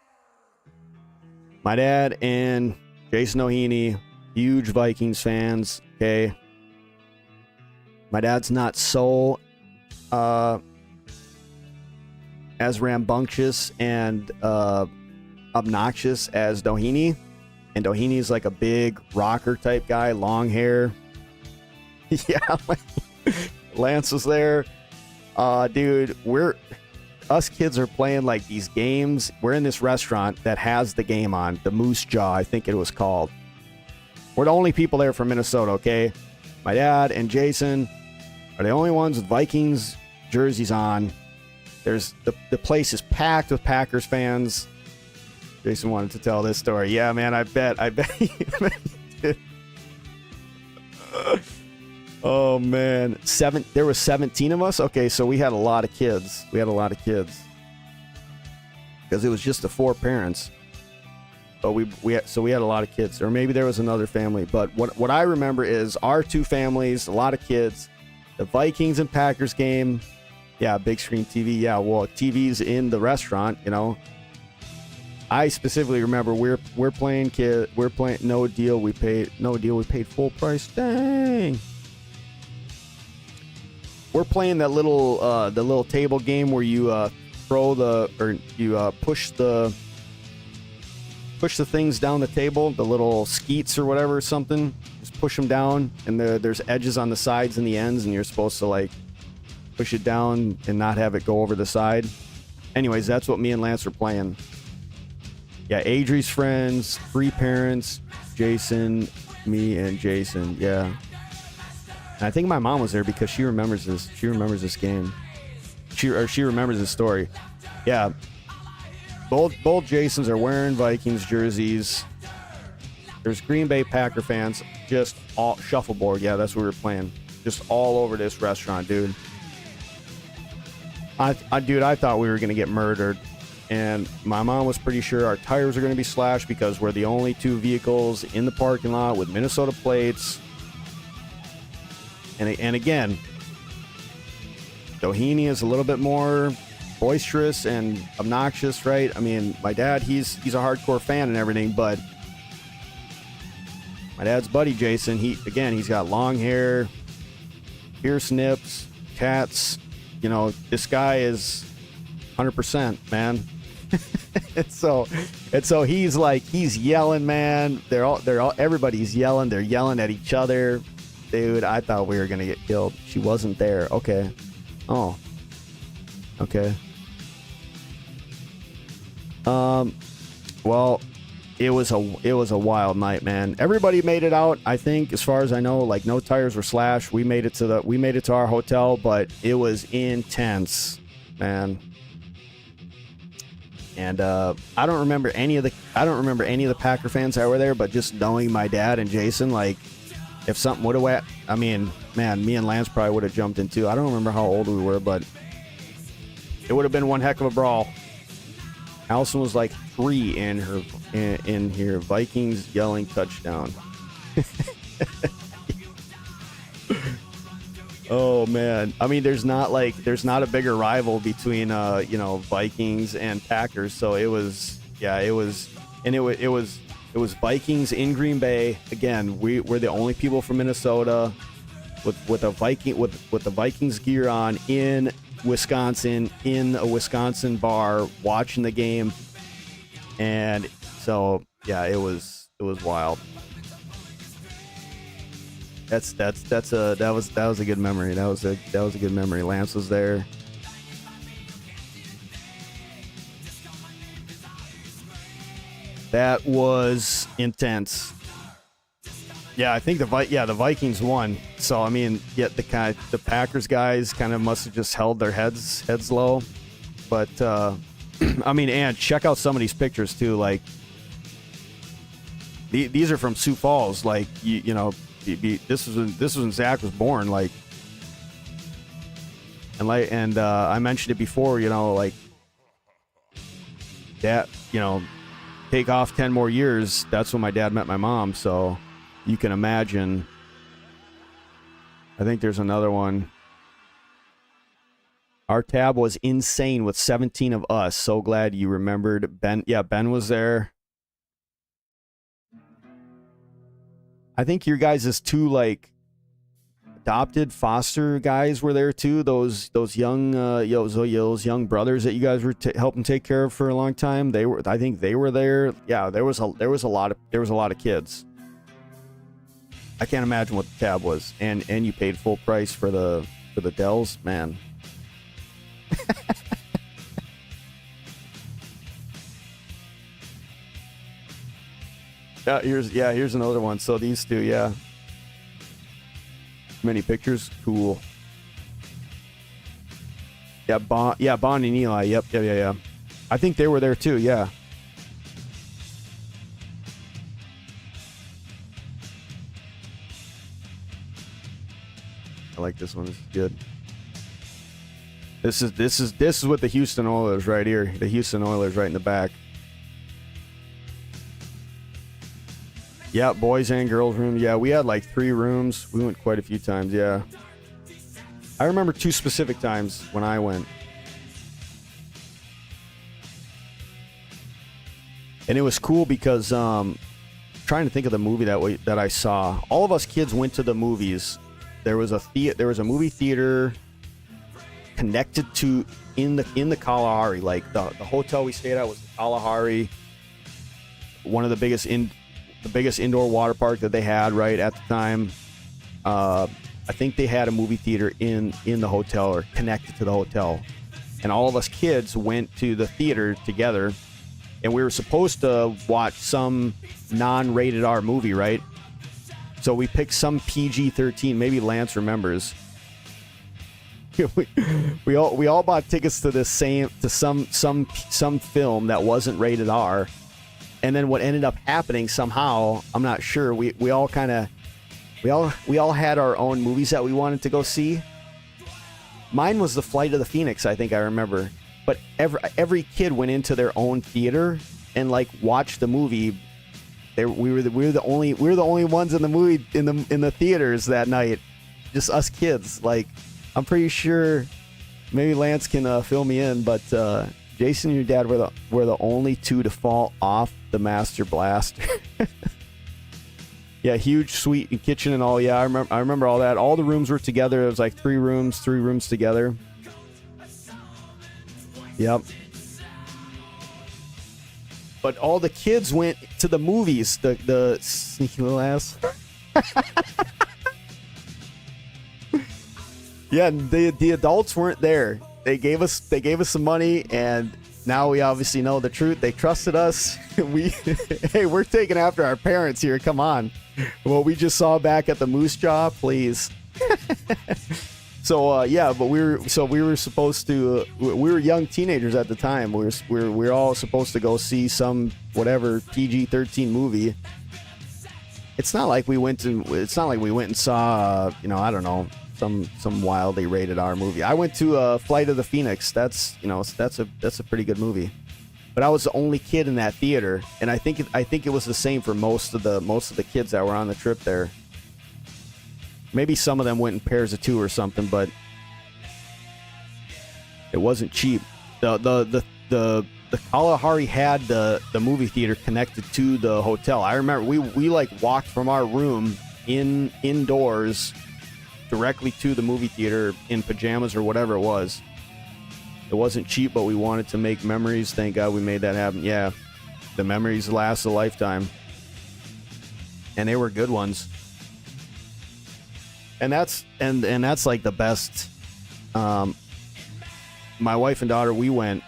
Speaker 1: My dad and Jason O'Heaney, huge Vikings fans, okay? My dad's not so as rambunctious and obnoxious as Doheny. And Doheny's like a big rocker type guy, long hair. Yeah, Lance was there. Dude, us kids are playing like these games. We're in this restaurant that has the game on, the Moose Jaw, I think it was called. We're the only people there from Minnesota, okay? My dad and Jason are the only ones with Vikings jerseys on. There's the place is packed with Packers fans. Jason wanted to tell this story. Yeah, man, I bet he did. Oh man, there was 17 of us. Okay, so we had a lot of kids. Because it was just the 4 parents. But we had a lot of kids, or maybe there was another family. But what I remember is our 2 families, a lot of kids, the Vikings and Packers game. Yeah, big screen TV. Yeah, well, TV's in the restaurant. You know. I specifically remember we're playing no deal. We paid full price. Dang. We're playing that the little table game where you push the things down the table, the little skeets or whatever, something. Just push them down, and there's edges on the sides and the ends, and you're supposed to like push it down and not have it go over the side. Anyways, that's what me and Lance were playing. Yeah, Adri's friends, 3 parents, Jason, me, and Jason. Yeah. And I think my mom was there because she remembers this. She remembers this game. She remembers this story. Yeah. Both Jasons are wearing Vikings jerseys. There's Green Bay Packer fans, just all shuffleboard. Yeah, that's what we were playing. Just all over this restaurant, dude. I thought we were gonna get murdered. And my mom was pretty sure our tires are going to be slashed because we're the only 2 vehicles in the parking lot with Minnesota plates. And again, Doheny is a little bit more boisterous and obnoxious, right? I mean, my dad, he's a hardcore fan and everything, but my dad's buddy Jason, he's got long hair, pierced nips, tats. You know, this guy is 100%, man. and so he's yelling, man. Everybody's yelling. They're yelling at each other. Dude, I thought we were gonna get killed. She wasn't there. Okay. Oh. Okay. Well, it was a wild night, man. Everybody made it out. I think, as far as I know, like no tires were slashed. We made it to our hotel, but it was intense, man. And I don't remember any of the Packer fans that were there, but just knowing my dad and Jason, like, if something would have, I mean, man, me and Lance probably would have jumped in too. I don't remember how old we were, but it would have been one heck of a brawl. Allison was like 3 in here. Vikings yelling touchdown. Oh man, I mean, there's not a bigger rival between Vikings and Packers. So it was Vikings in Green Bay. Again, we're the only people from Minnesota with the Vikings gear on in Wisconsin, in a Wisconsin bar, watching the game. And so yeah, it was wild. That was a good memory. That was a good memory. Lance was there. That was intense. Yeah, I think the Vikings won. So I mean, yeah, the Packers guys kind of must have just held their heads low. But I mean, and check out some of these pictures too. Like these are from Sioux Falls. Like this was when Zach was born. Like, and I mentioned it before. Like that. take off 10 more years, that's when my dad met my mom. So you can imagine. I think there's another one. Our tab was insane with 17 of us. So glad you remembered. Ben, yeah, Ben was there. I think your guys' two like adopted foster guys were there too. Those young those young brothers that you guys were helping take care of for a long time. I think they were there. Yeah, there was a lot of kids. I can't imagine what the tab was, and you paid full price for the Dells, man. Here's another one. So these two, yeah. Many pictures, cool. Yeah, Bon and Eli. Yep, yeah. I think they were there too. Yeah. I like this one. This is good. This is with the Houston Oilers right here. The Houston Oilers right in the back. Yeah, boys and girls room. Yeah, we had like 3 rooms. We went quite a few times, yeah. I remember 2 specific times when I went. And it was cool because trying to think of the movie that I saw. All of us kids went to the movies. There was a movie theater connected to in the Kalahari. Like the hotel we stayed at was the Kalahari, one of the biggest indoor water park that they had right at the time. I think they had a movie theater in the hotel or connected to the hotel, and all of us kids went to the theater together, and we were supposed to watch some non-rated R movie, right? So we picked some PG-13. Maybe Lance remembers. we all bought tickets to some film that wasn't rated R. And then what ended up happening somehow, I'm not sure. We all had our own movies that we wanted to go see. Mine was The Flight of the Phoenix, I think I remember. But every kid went into their own theater and like watched the movie. We were the only ones in the movie in the theaters that night. Just us kids. Like, I'm pretty sure. Maybe Lance can fill me in, but Jason and your dad were the only 2 to fall off the Master Blaster. Yeah, huge suite and kitchen and all. Yeah, I remember all that. All the rooms were together. It was like 3 rooms together. Yep. But all the kids went to the movies. The sneaky little ass. Yeah, the adults weren't there. They gave us some money, and now we obviously know the truth. They trusted us. Hey, we're taking after our parents here. Come on. What we just saw back at the Moose Jaw, please. So but we were supposed to. We were young teenagers at the time. We were all supposed to go see some whatever PG-13 movie. It's not like we went and saw I don't know, some wildly rated R movie. I went to Flight of the Phoenix. That's a pretty good movie. But I was the only kid in that theater, and I think it was the same for most of the kids that were on the trip there. Maybe some of them went in pairs of 2 or something, but it wasn't cheap. The Kalahari had the movie theater connected to the hotel. I remember we like walked from our room indoors directly to the movie theater in pajamas or whatever it was. It wasn't cheap, but we wanted to make memories. Thank God we made that happen. Yeah, the memories last a lifetime, and they were good ones. And that's like the best. My wife and daughter, we went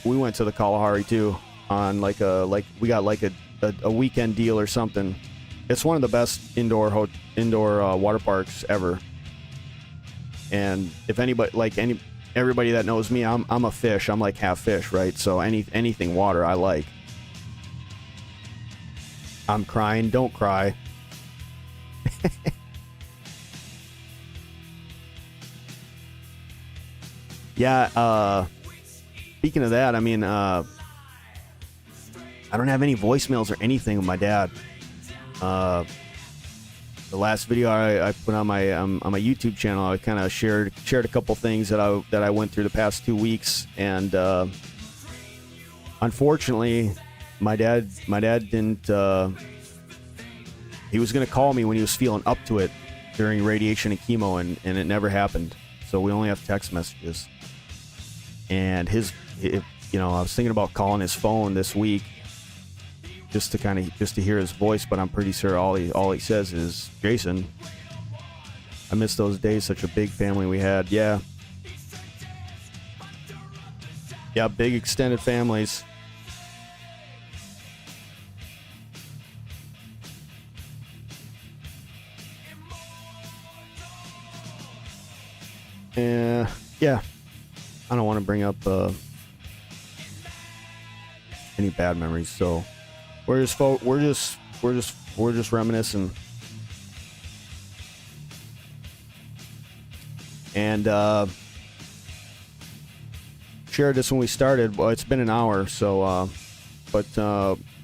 Speaker 1: to the Kalahari too on we got like a weekend deal or something. It's one of the best indoor water parks ever. And if everybody that knows me, I'm a fish. I'm like half fish, right? So anything water I like. I'm crying. Don't cry. Yeah, speaking of that, I mean, I don't have any voicemails or anything with my dad. The last video I put on my YouTube channel, I kind of shared a couple things that I went through the past 2 weeks, and unfortunately, my dad didn't. He was going to call me when he was feeling up to it during radiation and chemo, and it never happened. So we only have text messages. And I was thinking about calling his phone this week, just to hear his voice, but I'm pretty sure all he says is, "Jason, I miss those days. Such a big family we had." Yeah, big extended families. Yeah, I don't want to bring up any bad memories, so we're just reminiscing. And shared this when we started. Well, it's been an hour, so but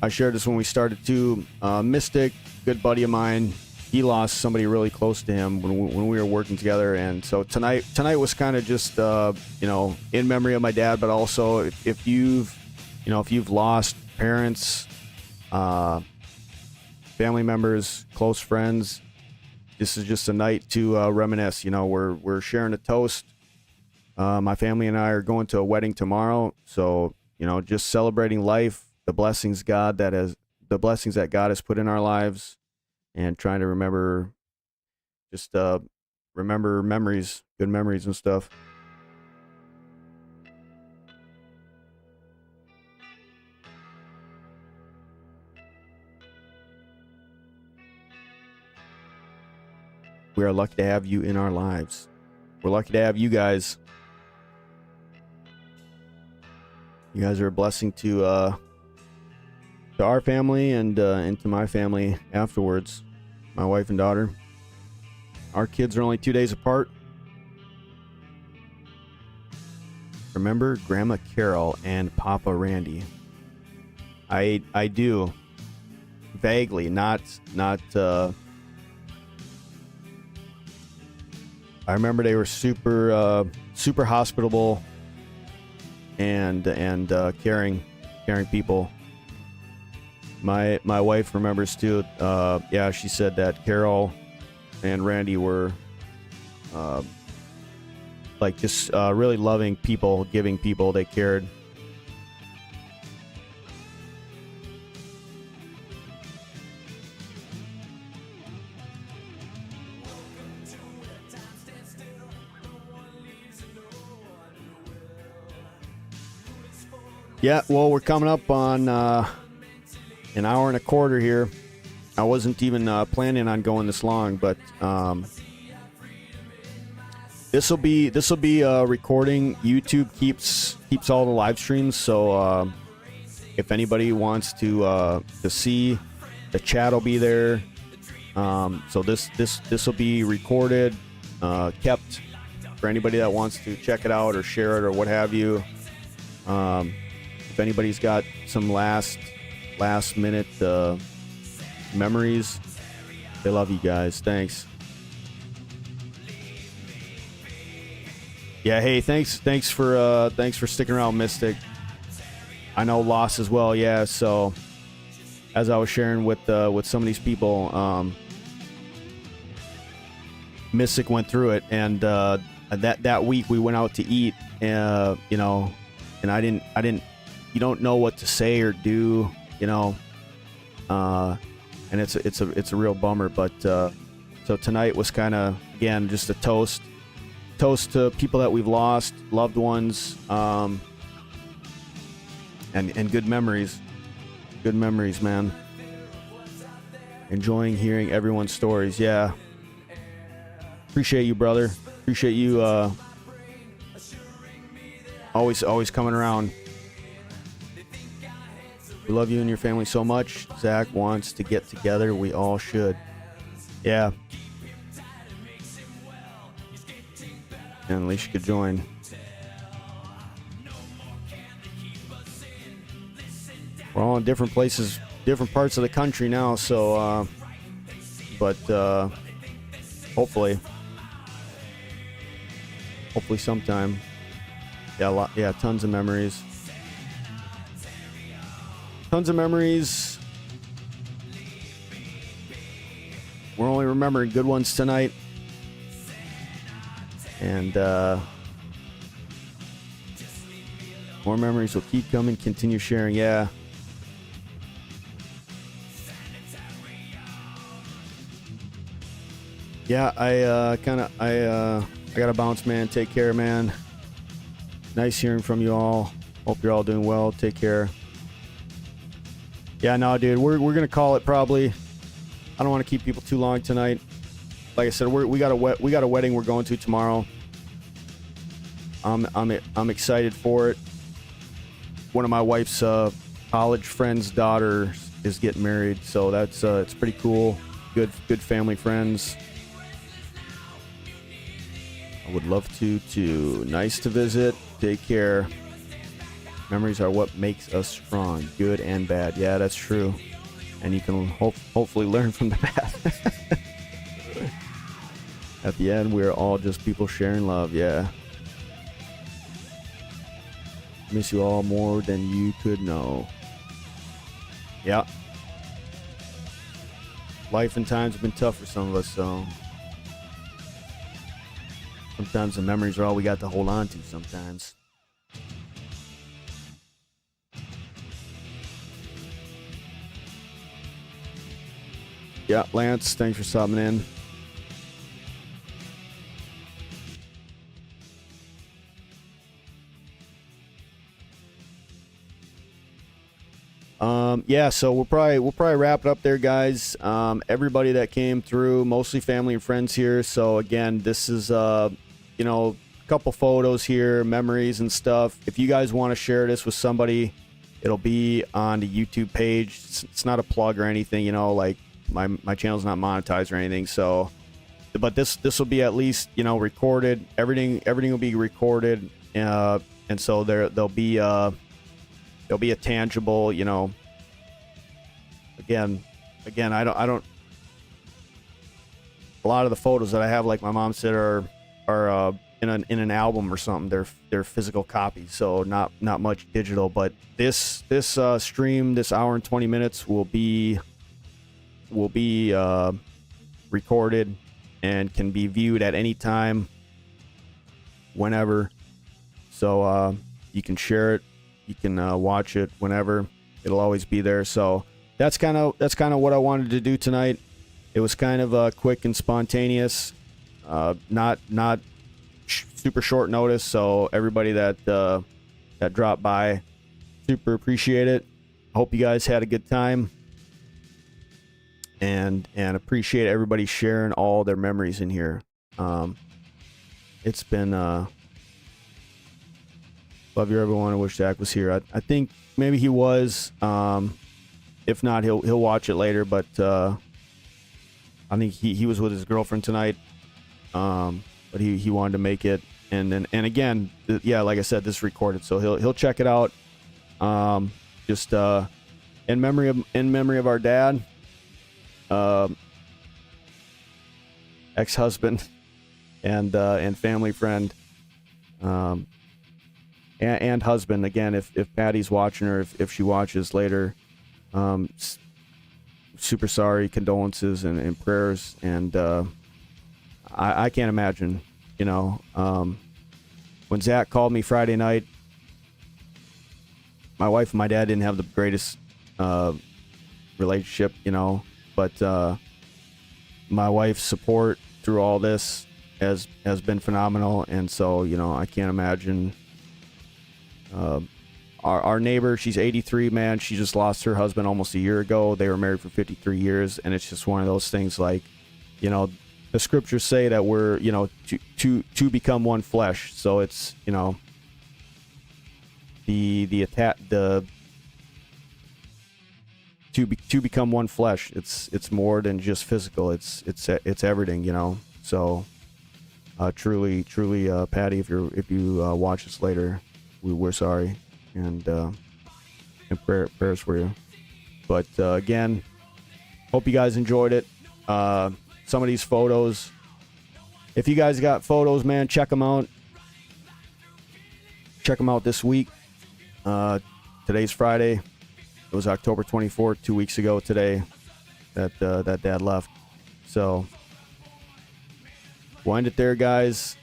Speaker 1: I shared this when we started too. Mystic, good buddy of mine, he lost somebody really close to him when we were working together, and so tonight was kind of just in memory of my dad, but also if you've lost parents, family members, close friends, this is just a night to reminisce. We're sharing a toast. My family and I are going to a wedding tomorrow, so just celebrating life, the blessings that God has put in our lives, and trying to remember memories, good memories and stuff. We are lucky to have you in our lives. We're lucky to have you guys. You guys are a blessing to our family and to my family afterwards. My wife and daughter. Our kids are only 2 days apart. Remember Grandma Carol and Papa Randy? I do. Vaguely, not. I remember they were super hospitable and caring people. My wife remembers too. She said that Carol and Randy were really loving people, giving people. They cared. Yeah, well, we're coming up on an hour and a quarter here. I wasn't even planning on going this long, but this will be recording. YouTube keeps all the live streams, so if anybody wants to see, the chat will be there. So this will be recorded, kept for anybody that wants to check it out or share it or what have you. If anybody's got some last minute memories, they love you guys. Thanks. Yeah, hey, thanks for sticking around, Mystic. I know loss as well. Yeah, so as I was sharing with some of these people, Mystic went through it, and that week we went out to eat, and I didn't. You don't know what to say or do, and it's a real bummer. But so tonight was kind of, again, just a toast to people that we've lost, loved ones, and good memories, man. Enjoying hearing everyone's stories. Yeah, appreciate you, brother. Appreciate you always coming around. We love you and your family so much. Zach wants to get together. We all should. Yeah. And Alicia could join. We're all in different places, different parts of the country now. So, but hopefully sometime. Yeah, tons of memories. Tons of memories. We're only remembering good ones tonight. And more memories will keep coming, continue sharing. Yeah. Yeah, I gotta bounce, man. Take care, man. Nice hearing from you all. Hope you're all doing well. Take care. Yeah, no, dude, we're gonna call it probably. I don't want to keep people too long tonight. Like I said, we got a wedding we're going to tomorrow. I'm excited for it. One of my wife's college friend's daughter is getting married, so that's it's pretty cool. Good family friends. I would love to too. Nice to visit. Take care. Memories are what makes us strong, good and bad. Yeah, that's true. And you can hopefully learn from the bad. At the end, we're all just people sharing love. Yeah. Miss you all more than you could know. Yeah. Life and times have been tough for some of us, so sometimes the memories are all we got to hold on to sometimes. Yeah, Lance, thanks for stopping in. Yeah, so we'll probably wrap it up there, guys. Everybody that came through, mostly family and friends here. So again, this is a couple photos here, memories and stuff. If you guys want to share this with somebody, it'll be on the YouTube page. It's not a plug or anything, like my channel's not monetized or anything. So, but this will be at least recorded. Everything will be recorded, and so there'll be a tangible, again, I don't, a lot of the photos that I have, like my mom said, are in an album or something. They're physical copies, so not much digital. But this stream, this hour and 20 minutes will be recorded and can be viewed at any time, whenever. So you can share it, you can watch it whenever. It'll always be there. So that's kind of what I wanted to do tonight. It was kind of quick and spontaneous, not super short notice. So everybody that dropped by, super appreciate it. Hope you guys had a good time, and appreciate everybody sharing all their memories in here. It's been love you, everyone. I wish Zach was here. I think maybe he was. If not, he'll watch it later. But I think he was with his girlfriend tonight. But he wanted to make it, and again, yeah, like I said, this is recorded, so he'll check it out. Just in memory of our dad, ex-husband, and family friend, and husband. Again, if Patty's watching, or if she watches later, super sorry, condolences and prayers. And I can't imagine, when Zach called me Friday night, my wife and my dad didn't have the greatest relationship, but my wife's support through all this has been phenomenal. And so, I can't imagine. Our neighbor, she's 83, man. She just lost her husband almost a year ago. They were married for 53 years, and it's just one of those things, like, the scriptures say that we're, to become one flesh. So it's, to become one flesh. It's more than just physical. It's everything, So truly, Patty, if you watch this later, we're sorry, and and prayers for you. But again, hope you guys enjoyed it. Some of these photos, if you guys got photos, man, check them out. Check them out this week. Today's Friday. It was October 24th, 2 weeks ago today that dad left. So we'll end it there, guys.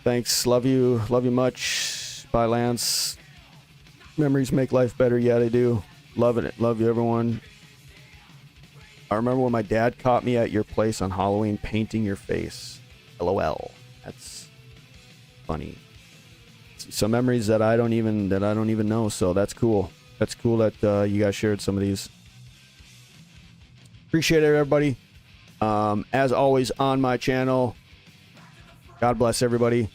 Speaker 1: Thanks. Love you much. Bye, Lance. Memories make life better. Yeah, they do. Loving it. Love you, everyone. I remember when my dad caught me at your place on Halloween painting your face. LOL. That's funny. Some memories that I don't even know. So that's cool. That's cool that you guys shared some of these. Appreciate it, everybody. As always on my channel. God bless everybody.